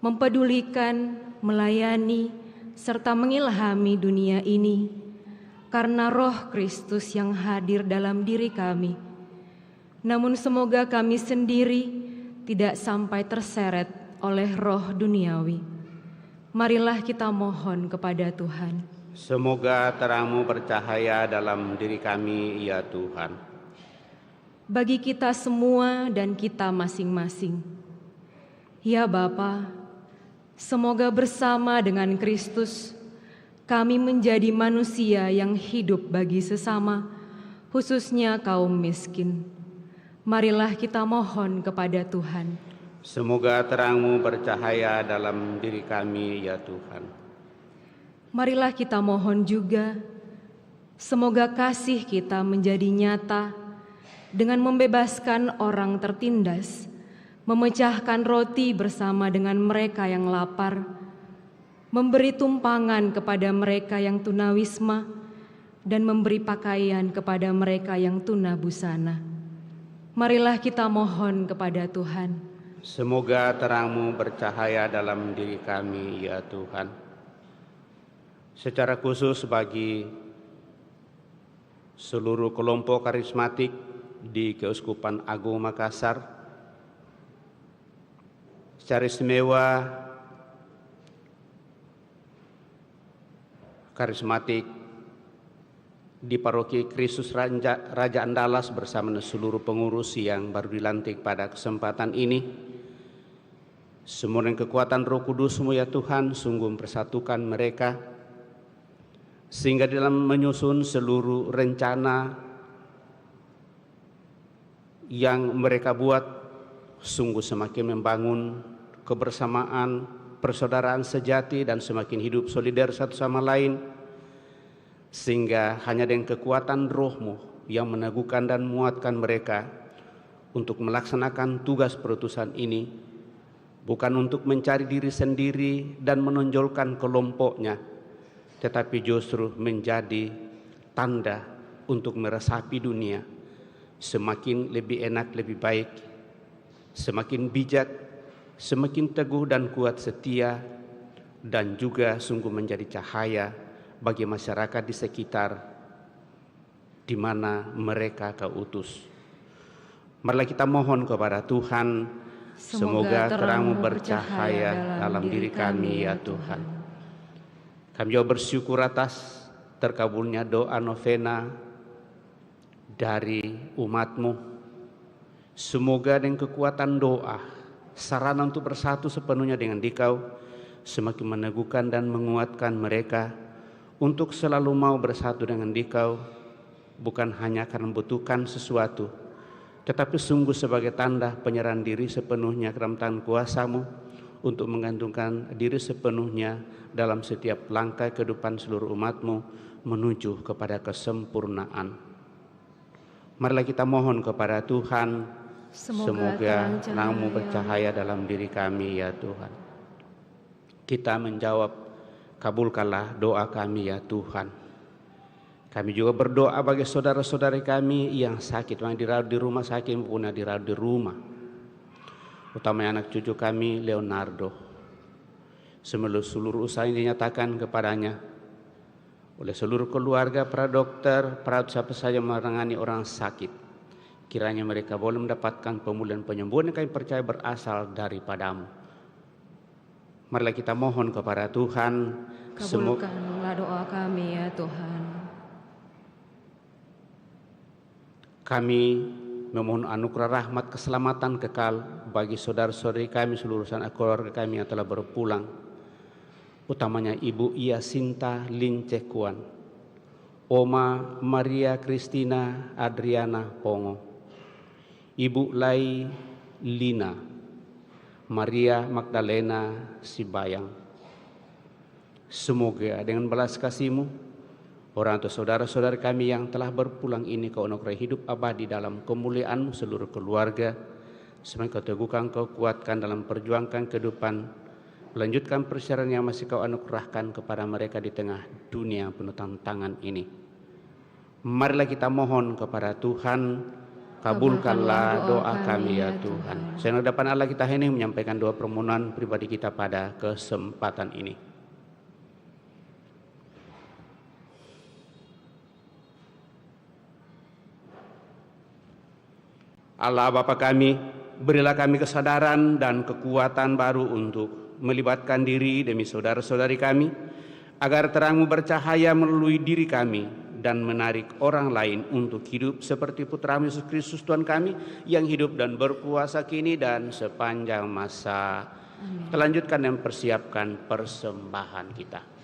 mempedulikan, melayani, serta mengilhami dunia ini karena Roh Kristus yang hadir dalam diri kami. Namun semoga kami sendiri tidak sampai terseret oleh roh duniawi. Marilah kita mohon kepada Tuhan.
Semoga terang-Mu bercahaya dalam diri kami, ya Tuhan.
Bagi kita semua dan kita masing-masing, ya Bapa, semoga bersama dengan Kristus kami menjadi manusia yang hidup bagi sesama, khususnya kaum miskin. Marilah kita mohon kepada Tuhan.
Semoga terang-Mu bercahaya dalam diri kami, ya Tuhan.
Marilah kita mohon juga, semoga kasih kita menjadi nyata dengan membebaskan orang tertindas, memecahkan roti bersama dengan mereka yang lapar, memberi tumpangan kepada mereka yang tunawisma, dan memberi pakaian kepada mereka yang tuna busana. Marilah kita mohon kepada Tuhan.
Semoga terang-Mu bercahaya dalam diri kami, ya Tuhan. Secara khusus bagi seluruh kelompok karismatik di Keuskupan Agung Makassar, secara istimewa karismatik di Paroki Kristus Raja Andalas bersama seluruh pengurus yang baru dilantik pada kesempatan ini. Semua dengan kekuatan Roh Kudus-Mu ya Tuhan, sungguh mempersatukan mereka, sehingga dalam menyusun seluruh rencana yang mereka buat, sungguh semakin membangun kebersamaan, persaudaraan sejati, dan semakin hidup solidar satu sama lain, sehingga hanya dengan kekuatan Roh-Mu yang meneguhkan dan menguatkan mereka untuk melaksanakan tugas perutusan ini, bukan untuk mencari diri sendiri dan menonjolkan kelompoknya, tetapi justru menjadi tanda untuk meresapi dunia semakin lebih enak, lebih baik, semakin bijak, semakin teguh dan kuat setia, dan juga sungguh menjadi cahaya bagi masyarakat di sekitar di mana mereka Kau utus. Marilah kita mohon kepada Tuhan, semoga terang-Mu bercahaya dalam diri kami ya Tuhan. Kami juga bersyukur atas terkabulnya doa novena dari umat-Mu. Semoga dengan kekuatan doa, sarana untuk bersatu sepenuhnya dengan Dikau, semakin meneguhkan dan menguatkan mereka untuk selalu mau bersatu dengan Dikau, bukan hanya karena membutuhkan sesuatu, tetapi sungguh sebagai tanda penyerahan diri sepenuhnya ke dalam tangan kuasa-Mu, untuk menggantungkan diri sepenuhnya dalam setiap langkah kehidupan seluruh umat-Mu menuju kepada kesempurnaan. Marilah kita mohon kepada Tuhan, semoga terang-Mu bercahaya dalam diri kami ya Tuhan. Kita menjawab, kabulkanlah doa kami ya Tuhan. Kami juga berdoa bagi saudara-saudari kami yang sakit, yang dirawat di rumah sakit maupun yang dirawat di rumah, utamanya anak cucu kami Leonardo. Seluruh usaha yang dinyatakan kepadanya oleh seluruh keluarga, para dokter, para siapa saja menangani orang sakit, kiranya mereka boleh mendapatkan pemulihan penyembuhan yang kami percaya berasal daripada-Mu. Marilah kita mohon kepada Tuhan,
kabulkanlah doa kami ya Tuhan.
Kami memohon anugerah rahmat keselamatan kekal bagi saudara-saudari kami, seluruh keluarga kami yang telah berpulang, utamanya Ibu Yasinta Lincekuan, Oma Maria Kristina Adriana Pongo, Ibu Lai Lina, Maria Magdalena Sibayang. Semoga dengan belas kasih-Mu, orang atau saudara-saudara kami yang telah berpulang ini Kau anugerai hidup abadi dalam kemuliaan-Mu, seluruh keluarga semakin Kau teguhkan, Kau kuatkan dalam perjuangan kehidupan, melanjutkan perjalanan yang masih Kau anugerahkan kepada mereka di tengah dunia penuh tantangan ini. Marilah kita mohon kepada Tuhan, kabulkanlah doa kami ya Tuhan. Sehingga hadapan Allah kita ini menyampaikan doa permohonan pribadi kita pada kesempatan ini. Allah Bapa kami, berilah kami kesadaran dan kekuatan baru untuk melibatkan diri demi saudara-saudari kami, agar terang-Mu bercahaya melalui diri kami dan menarik orang lain untuk hidup seperti Putra-Mu Yesus Kristus Tuhan kami, yang hidup dan berkuasa kini dan sepanjang masa. Kita lanjutkan dan persiapkan persembahan kita.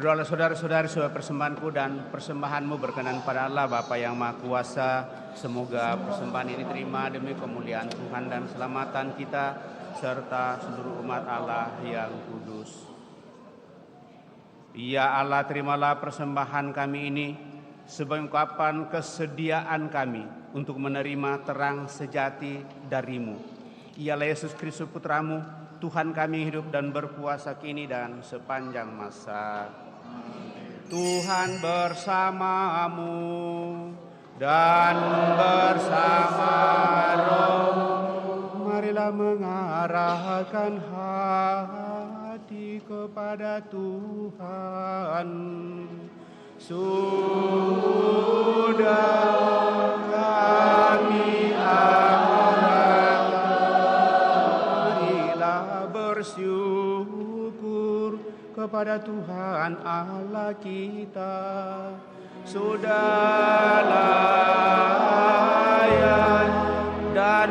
Berdoalah saudara-saudari supaya persembahanku dan persembahanmu berkenan pada Allah Bapa yang Maha Kuasa. Semoga persembahan ini terima demi kemuliaan Tuhan dan keselamatan kita serta seluruh umat Allah yang kudus. Ya Allah, terimalah persembahan kami ini sebagai ungkapan kesediaan kami untuk menerima terang sejati dari-Mu. Ialah Yesus Kristus Putramu, Tuhan kami hidup dan berkuasa kini dan sepanjang masa. Tuhan bersamamu dan bersama roh. Marilah mengarahkan hati kepada Tuhan. Sudah kami marilah bersyukur kepada Tuhan Allah kita. Sudah layak dan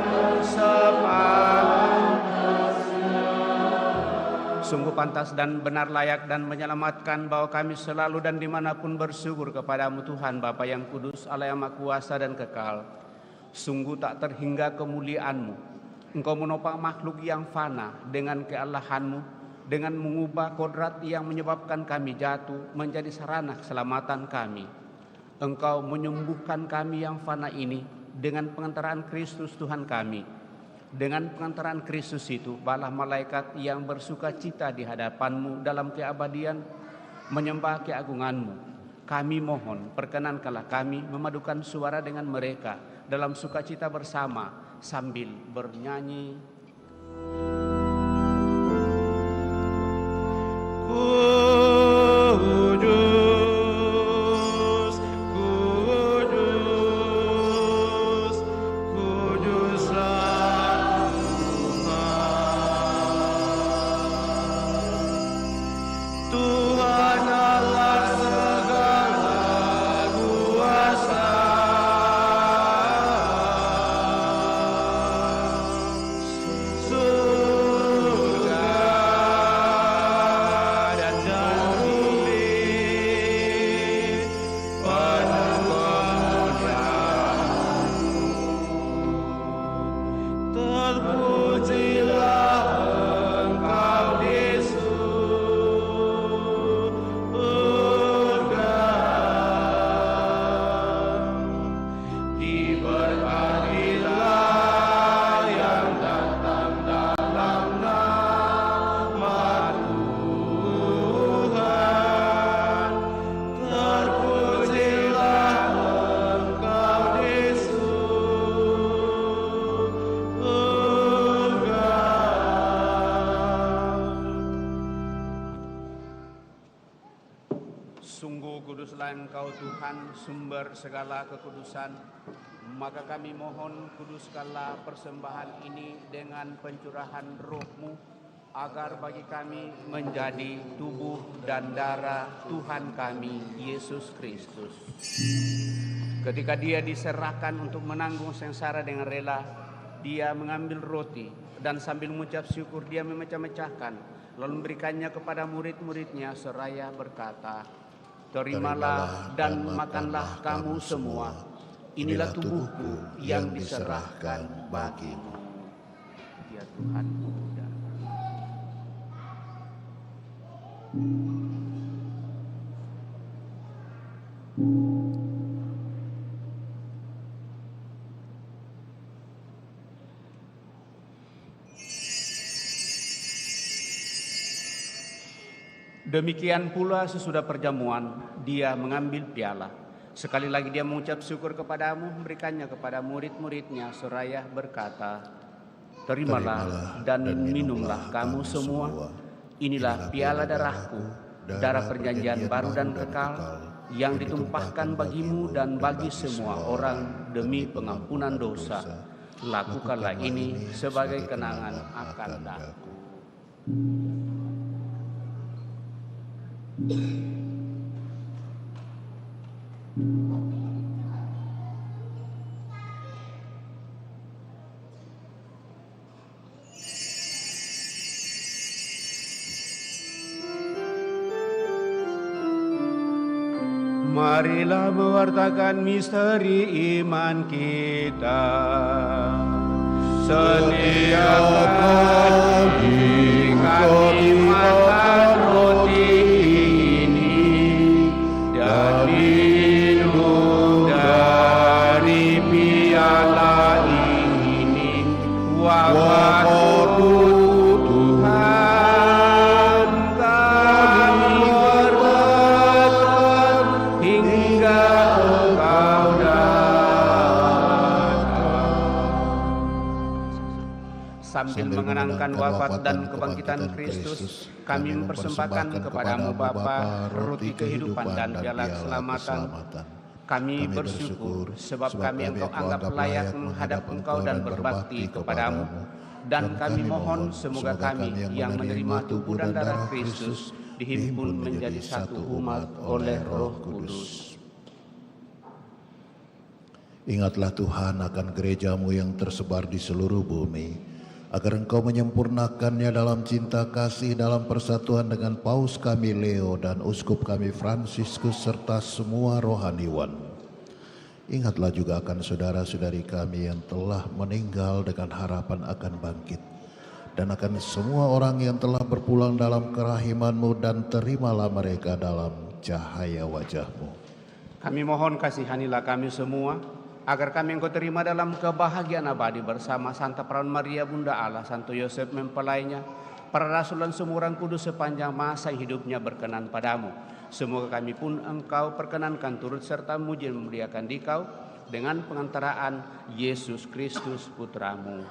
sungguh pantas dan benar, layak dan menyelamatkan bahwa kami selalu dan dimanapun bersyukur kepadamu Tuhan Bapa yang kudus, Allah yang maha kuasa dan kekal. Sungguh tak terhingga kemuliaanmu. Engkau menopang makhluk yang fana dengan keallahanmu, dengan mengubah kodrat yang menyebabkan kami jatuh menjadi sarana keselamatan kami. Engkau menyembuhkan kami yang fana ini dengan pengantaran Kristus Tuhan kami. Dengan pengantaran Kristus itu, balah malaikat yang bersuka cita di hadapanmu dalam keabadian menyembah keagunganmu. Kami mohon, perkenankanlah kami memadukan suara dengan mereka dalam sukacita bersama sambil bernyanyi. Engkau Tuhan sumber segala kekudusan, maka kami mohon kuduskanlah persembahan ini dengan pencurahan roh-Mu, agar bagi kami menjadi tubuh dan darah Tuhan kami Yesus Kristus. Ketika Dia diserahkan untuk menanggung sengsara dengan rela, Dia mengambil roti dan sambil mengucap syukur Dia memecah-mecahkan, lalu memberikannya kepada murid-muridnya seraya berkata, "Terimalah dan makanlah kamu semua. Inilah tubuhku yang diserahkan bagimu." Ya Tuhan, demikian pula sesudah perjamuan, Dia mengambil piala. Sekali lagi Dia mengucap syukur kepadamu, memberikannya kepada murid-muridnya seraya berkata, "Terimalah dan minumlah kamu semua. Inilah piala darahku, darah perjanjian baru dan kekal, yang ditumpahkan bagimu dan bagi semua orang demi pengampunan dosa. Lakukanlah ini sebagai kenangan akan aku." Marilah mewartakan misteri iman kita. Setiap kali kami makan roti ini dan minum dari piala ini, waktu Tuhan kami berdoa hingga Engkau datang. sambil mengenangkan wafat dan kebangkitan Kristus, kami mempersembahkan kepadamu Bapa roti kehidupan dan piala keselamatan. Kami bersyukur sebab kami Engkau anggap layak menghadap Engkau dan berbakti kepadamu. Dan kami mohon semoga kami yang menerima tubuh dan darah Kristus dihimpun menjadi satu umat oleh Roh Kudus.
Ingatlah Tuhan akan gerejamu yang tersebar di seluruh bumi, agar Engkau menyempurnakannya dalam cinta kasih dalam persatuan dengan Paus kami Leo dan Uskup kami Fransiskus serta semua rohaniwan. Ingatlah juga akan saudara-saudari kami yang telah meninggal dengan harapan akan bangkit, dan akan semua orang yang telah berpulang dalam kerahiman-Mu, dan terimalah mereka dalam cahaya wajah-Mu.
Kami mohon kasihanilah kami semua, agar kami Engkau terima dalam kebahagiaan abadi bersama Santa Perawan Maria Bunda Allah, Santo Yosef mempelainya, para rasul dan semua orang kudus sepanjang masa hidupnya berkenan padamu. Semoga kami pun Engkau perkenankan turut serta memuji dan memuliakan Dikau dengan pengantaraan Yesus Kristus Putramu.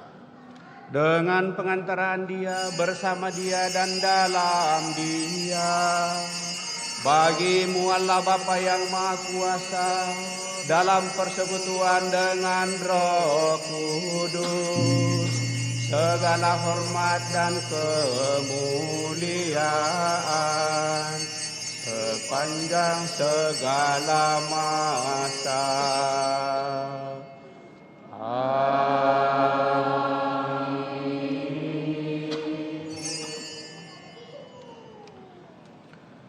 Dengan pengantaraan Dia, bersama Dia dan dalam Dia, bagi-Mu Allah Bapa yang Maha Kuasa, dalam persekutuan dengan Roh Kudus, segala hormat dan kemuliaan sepanjang segala masa. Amin.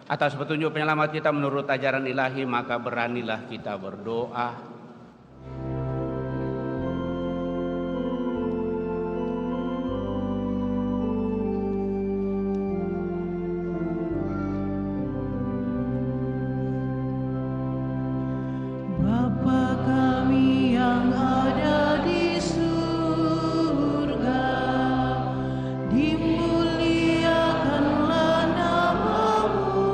Atas petunjuk penyelamat kita menurut ajaran ilahi, maka beranilah kita berdoa.
Bapa kami yang ada di surga, dimuliakanlah nama-Mu,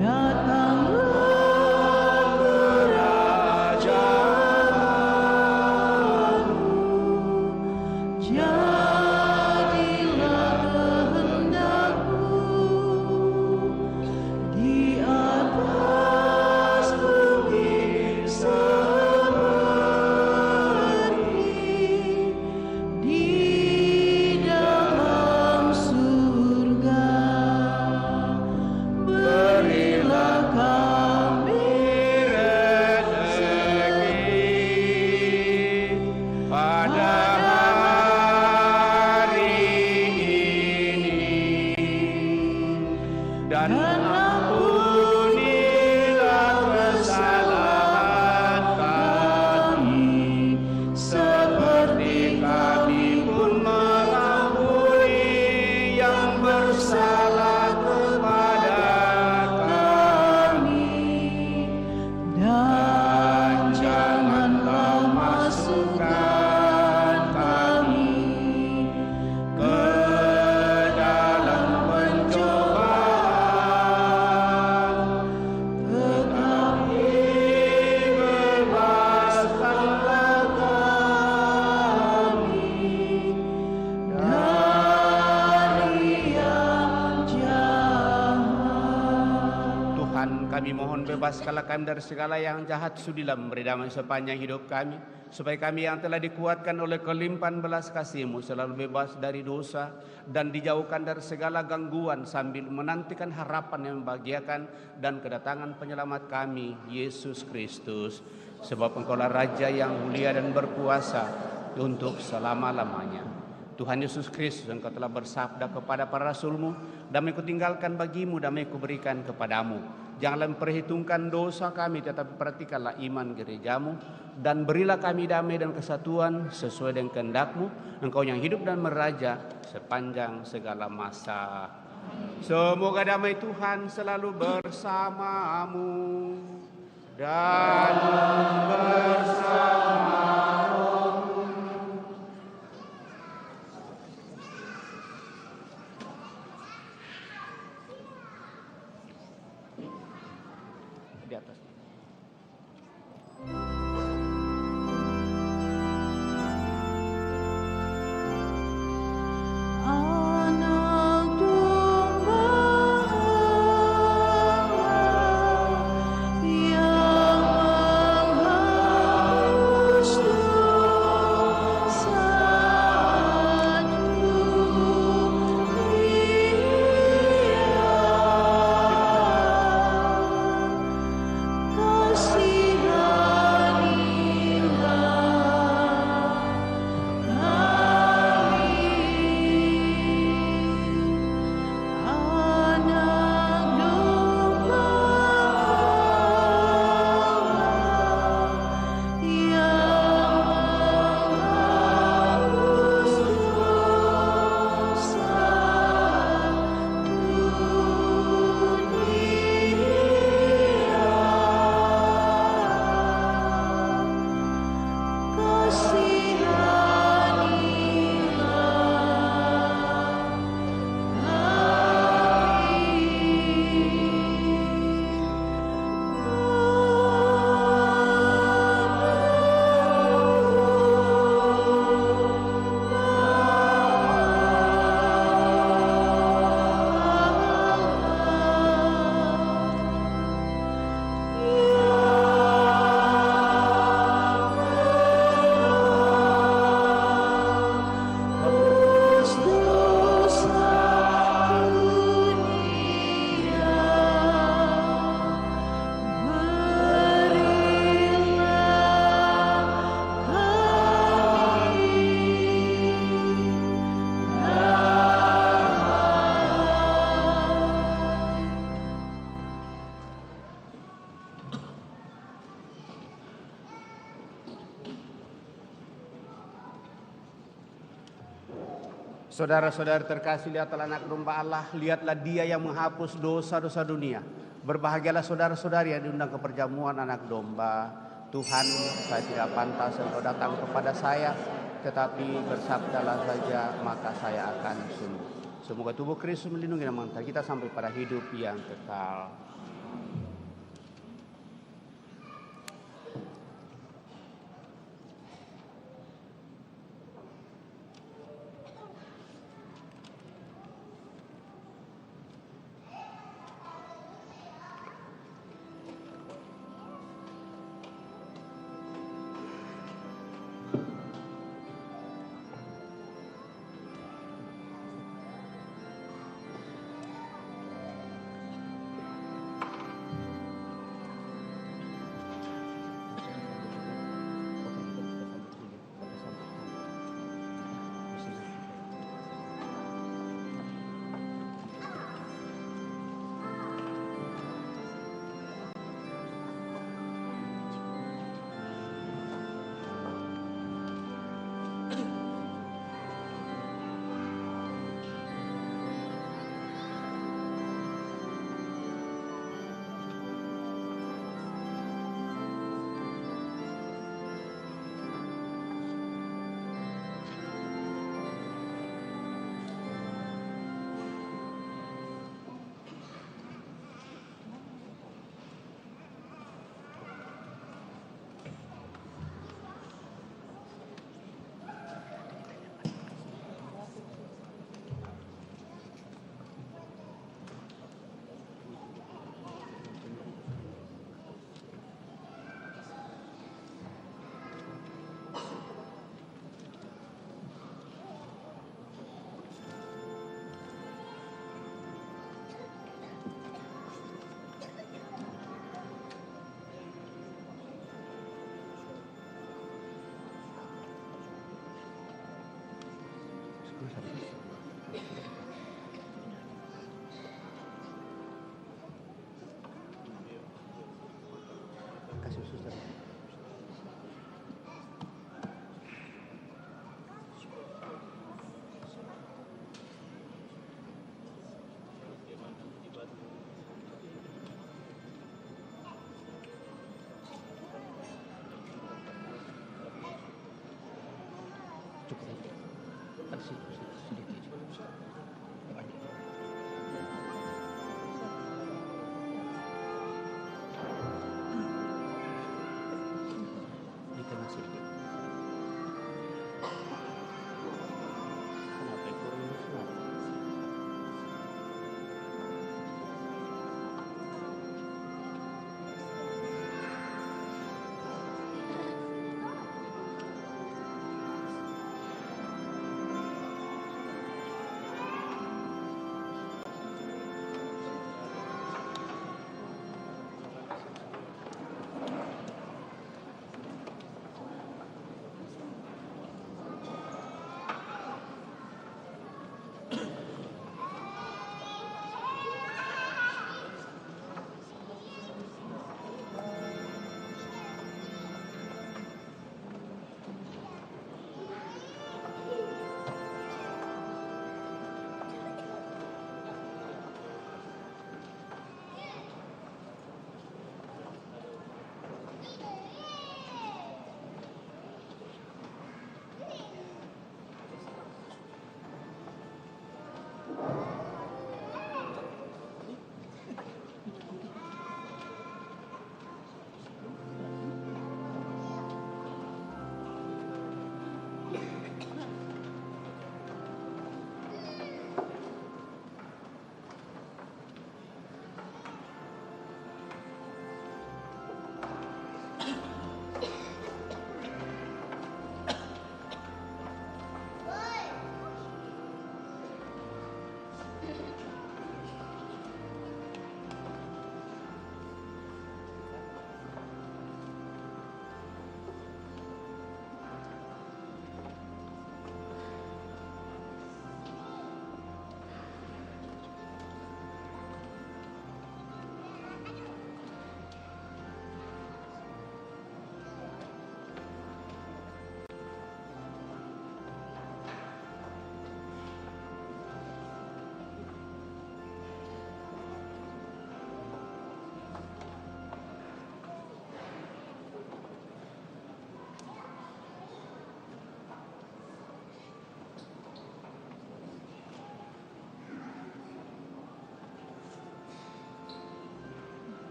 datanglah kerajaan-Mu, jadilah kehendak-Mu di atas bumi seperti di dalam surga. Berilah kami
Rezeki pada hari ini, dan ampunilah kesalahan kami, seperti kami pun mengampuni yang bersalah kepada kami.
dan janganlah masukkan kami
ke dalam pencobaan, tetapi bebaskanlah kami dari yang jahat. Tuhan, kami mohon bebaskanlah kami dari segala yang jahat, sudilah memberi damai sepanjang hidup kami, supaya kami yang telah dikuatkan oleh kelimpahan belas kasih-Mu selalu bebas dari dosa dan dijauhkan dari segala gangguan, sambil menantikan harapan yang membahagiakan dan kedatangan penyelamat kami, Yesus Kristus. Sebab Engkaulah Raja yang mulia dan berkuasa untuk selama-lamanya. Tuhan Yesus Kristus, Engkau telah bersabda kepada para rasul-Mu, damai kutinggalkan bagimu, damai kuberikan kepadamu. Janganlah memperhitungkan dosa kami, tetapi perhatikanlah iman gereja-Mu, dan berilah kami damai dan kesatuan sesuai dengan kehendak-Mu, Engkau yang hidup dan meraja sepanjang segala masa. Semoga damai Tuhan selalu bersamamu dan bersama di atas. Saudara-saudara terkasih, lihatlah anak domba Allah, lihatlah dia yang menghapus dosa-dosa dunia. Berbahagialah saudara-saudari yang diundang ke perjamuan anak domba. Tuhan, saya tidak pantas engkau datang kepada saya, tetapi bersabdalah saja maka saya akan sembuh. Semoga tubuh Kristus melindungi dan mengantar kita sampai pada hidup yang kekal.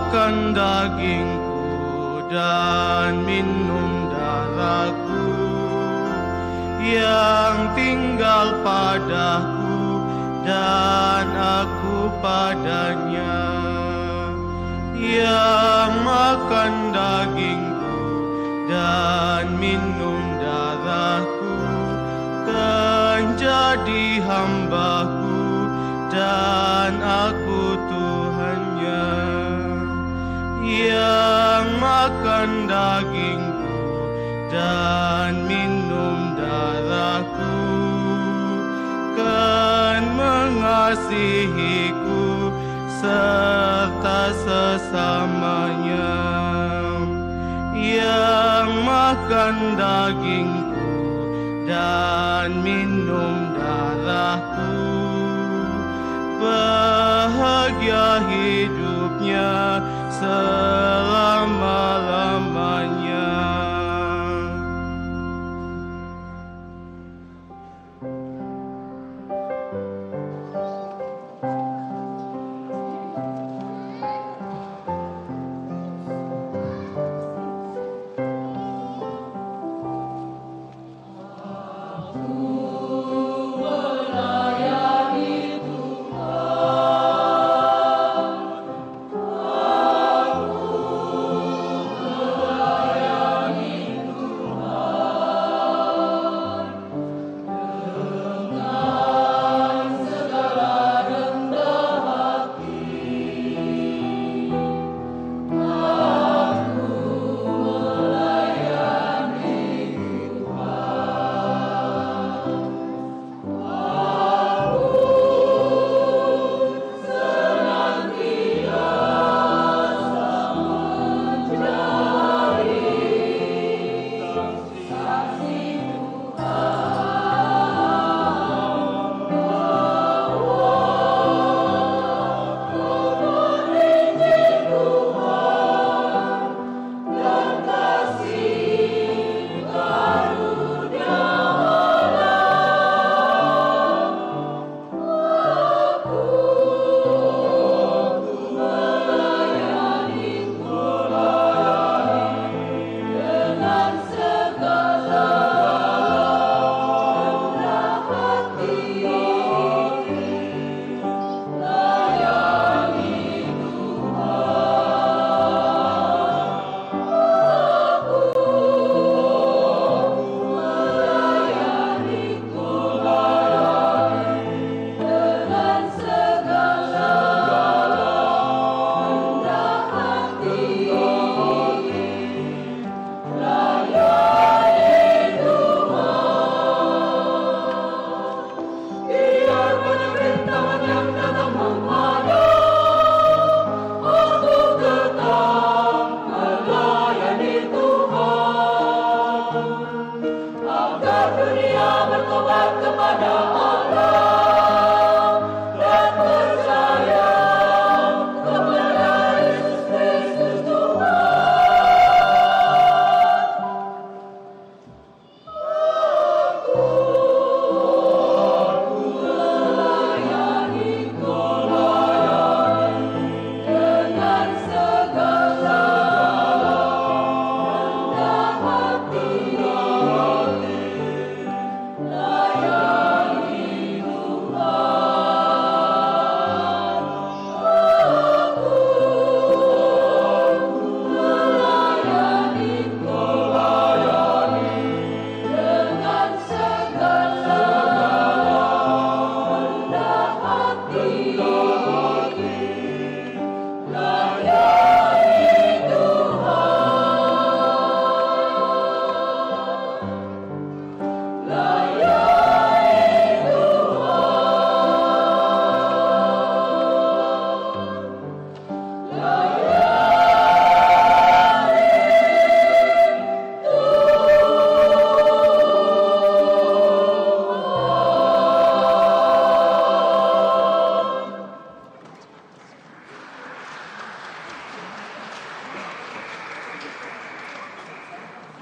makan dagingku dan minum darahku, yang tinggal padaku dan aku padanya, yang makan dagingku dan minum darahku, kan jadi hambaku dan aku Tuhannya, yang makan dagingku dan minum darahku, kan mengasihiku serta sesamanya, yang makan dagingku dan minum darahku, bahagia hidupnya selama-lamanya.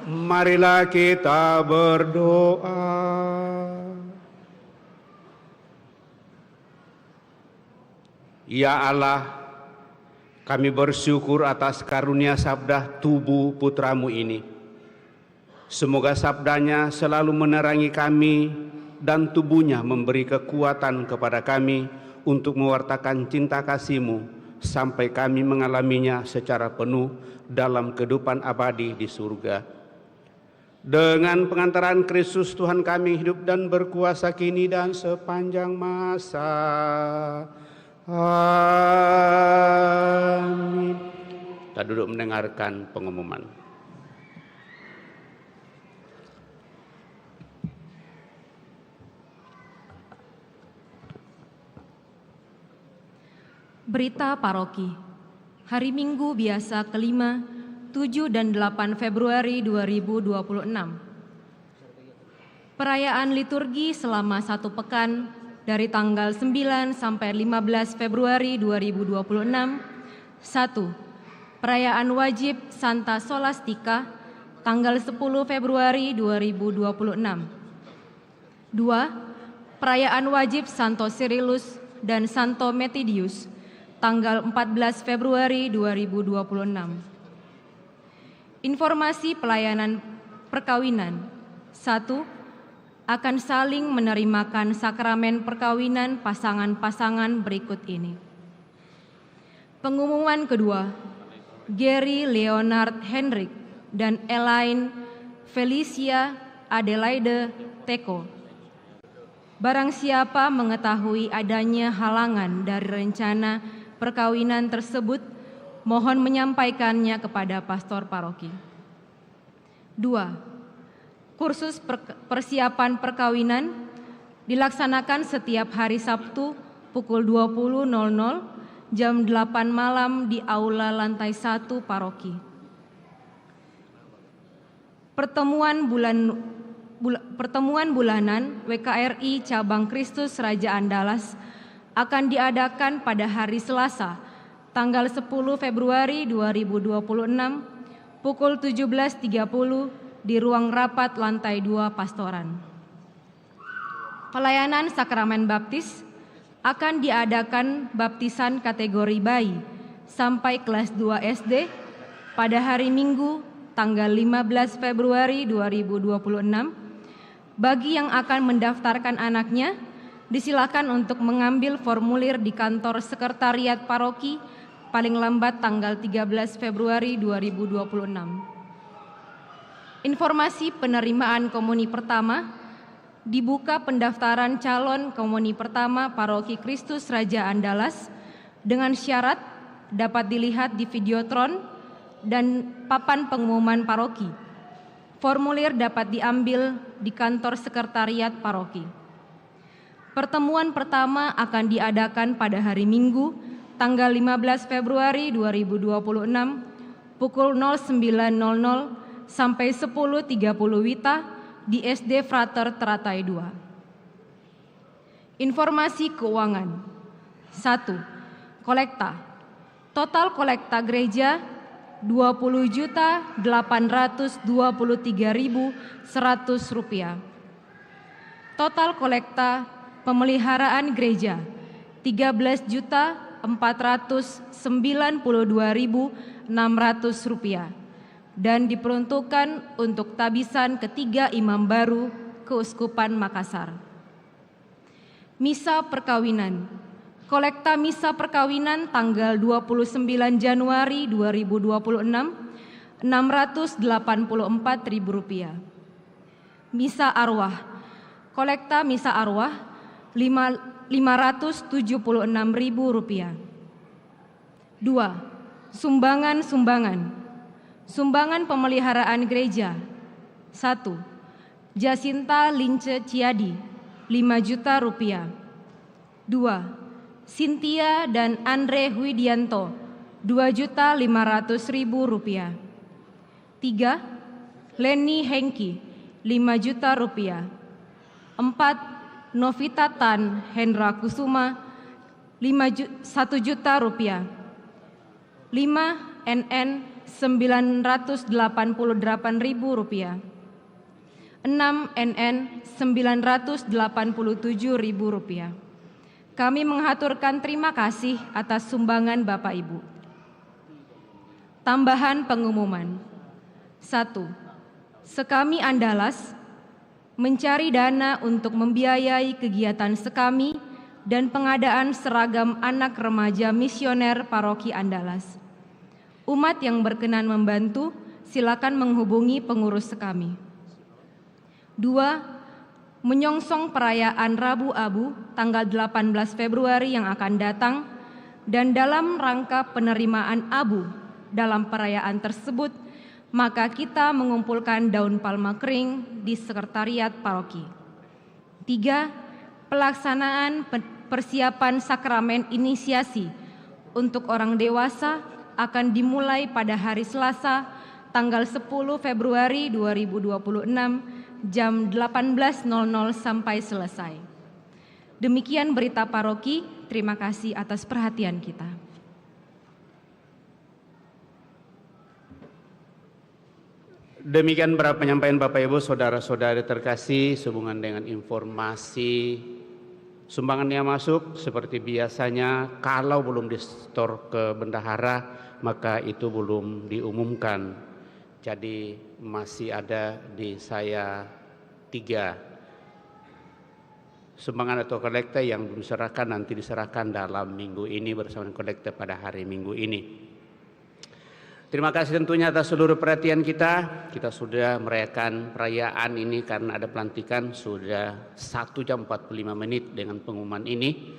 Marilah kita berdoa. Ya Allah, Kami bersyukur atas karunia sabda tubuh putramu ini. Semoga sabdanya selalu menerangi kami dan tubuhnya memberi kekuatan kepada kami untuk mewartakan cinta kasih-Mu sampai kami mengalaminya secara penuh dalam kehidupan abadi di surga. Dengan pengantaran Kristus Tuhan kami hidup dan berkuasa kini dan sepanjang masa. Amin. Kita duduk mendengarkan pengumuman.
Berita Paroki. Hari Minggu biasa kelima, 7 dan 8 Februari 2026. Perayaan liturgi selama 1 pekan dari tanggal 9 sampai 15 Februari 2026. 1. Perayaan wajib Santa Solastika tanggal 10 Februari 2026. 2. Perayaan wajib Santo Cyrillus dan Santo Metidius tanggal 14 Februari 2026. Informasi pelayanan perkawinan. 1. Akan saling menerimakan sakramen perkawinan pasangan-pasangan berikut ini. Pengumuman kedua, Gary Leonard Hendrik dan Elaine Felicia Adelaide Teko. Barang siapa mengetahui adanya halangan dari rencana perkawinan tersebut, mohon menyampaikannya kepada pastor paroki. 2. Kursus persiapan perkawinan dilaksanakan setiap hari Sabtu pukul 20.00 jam 8 malam di aula lantai 1 paroki. Pertemuan bulanan WKRI Cabang Kristus Raja Andalas akan diadakan pada hari Selasa, tanggal 10 Februari 2026 pukul 17.30 di ruang rapat lantai 2 Pastoran. Pelayanan sakramen baptis akan diadakan baptisan kategori bayi sampai kelas 2 SD pada hari Minggu tanggal 15 Februari 2026. Bagi yang akan mendaftarkan anaknya, disilakan untuk mengambil formulir di kantor sekretariat paroki paling lambat tanggal 13 Februari 2026. Informasi penerimaan komuni pertama, dibuka pendaftaran calon komuni pertama Paroki Kristus Raja Andalas dengan syarat dapat dilihat di videotron dan papan pengumuman paroki. Formulir dapat diambil di kantor sekretariat paroki. Pertemuan pertama akan diadakan pada hari Minggu, tanggal 15 Februari 2026, pukul 09.00 sampai 10.30 WITA di SD Frater Teratai 2. Informasi keuangan. 1. Kolekta. Total kolekta gereja Rp20.823.100. Total kolekta pemeliharaan gereja Rp13.492.600 dan diperuntukkan untuk tabisan ketiga imam baru Keuskupan Makassar. Misa perkawinan. Kolekta misa perkawinan tanggal 29 Januari 2026 Rp684.000. Misa arwah. Kolekta misa arwah Rp576.000. 2. Sumbangan. Sumbangan pemeliharaan gereja. 1. Jacinta Lince Ciadi, Rp5 juta. 2. Cynthia dan Andre Widianto, Rp2.500.000. 3. Leni Hengki, Rp5 juta. 4. Novita Tan Hendra Kusuma, Rp1 juta. 5. NN Rp988.000. 6. NN Rp987.000. Kami mengaturkan terima kasih atas sumbangan Bapak Ibu. Tambahan pengumuman. 1. Sekami Andalas mencari dana untuk membiayai kegiatan Sekami dan pengadaan seragam anak remaja misioner Paroki Andalas. Umat yang berkenan membantu, silakan menghubungi pengurus Sekami. 2. Menyongsong perayaan Rabu Abu tanggal 18 Februari yang akan datang, dan dalam rangka penerimaan abu dalam perayaan tersebut, maka kita mengumpulkan daun palma kering di sekretariat paroki. 3. Pelaksanaan persiapan sakramen inisiasi untuk orang dewasa akan dimulai pada hari Selasa tanggal 10 Februari 2026 jam 18.00 sampai selesai. Demikian berita paroki, terima kasih atas perhatian kita.
Demikian beberapa penyampaian Bapak Ibu, saudara-saudari terkasih, sehubungan dengan informasi sumbangan yang masuk. Seperti biasanya, kalau belum disetor ke bendahara, maka itu belum diumumkan. Jadi masih ada di saya 3 sumbangan atau kolekte yang belum diserahkan, nanti diserahkan dalam minggu ini bersama kolekte pada hari Minggu ini. Terima kasih tentunya atas seluruh perhatian kita. Kita sudah merayakan perayaan ini karena ada pelantikan sudah 1 jam 45 menit dengan pengumuman ini.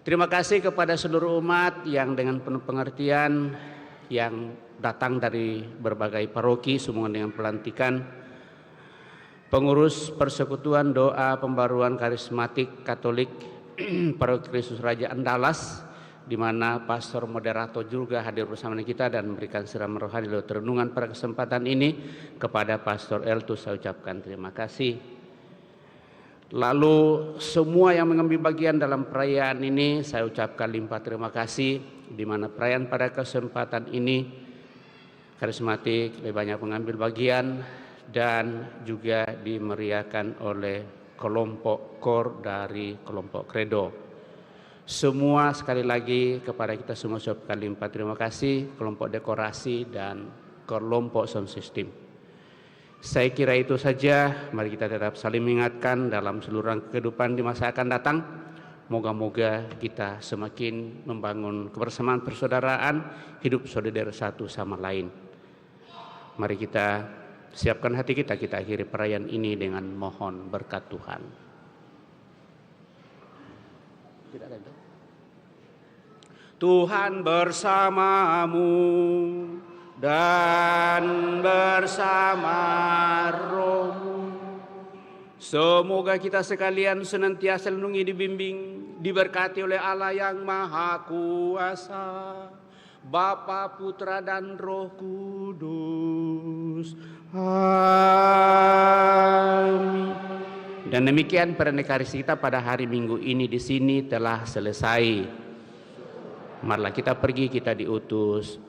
Terima kasih kepada seluruh umat yang dengan penuh pengertian yang datang dari berbagai paroki sehubungan dengan pelantikan. Pengurus Persekutuan Doa Pembaruan Karismatik Katolik Paroki Kristus Raja Andalas, di mana pastor moderator juga hadir bersama kita dan memberikan siraman rohani lewat renungan pada kesempatan ini. Kepada Pastor Eltus saya ucapkan terima kasih. Lalu semua yang mengambil bagian dalam perayaan ini saya ucapkan limpah terima kasih, di mana perayaan pada kesempatan ini karismatik lebih banyak mengambil bagian dan juga dimeriahkan oleh kelompok KOR dari kelompok Kredo. Semua sekali lagi kepada kita semua ucapkan limpah terima kasih, kelompok dekorasi dan kelompok sound system. Saya kira itu saja, mari kita tetap saling mengingatkan dalam seluruh kehidupan di masa akan datang. Moga-moga kita semakin membangun kebersamaan persaudaraan, hidup solidar satu sama lain. Mari kita siapkan hati kita, kita akhiri perayaan ini dengan mohon berkat Tuhan. Tuhan bersamamu dan bersama rohmu. Semoga kita sekalian senantiasa lindungi, dibimbing, diberkati oleh Allah yang Maha Kuasa, Bapa, Putra, dan Roh Kudus. Amin. Dan demikian pernikahan kita pada hari Minggu ini di sini telah selesai. Marilah kita pergi, kita diutus.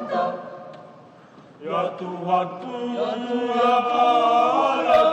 Engkau. Ya Tuhanku, ya Allah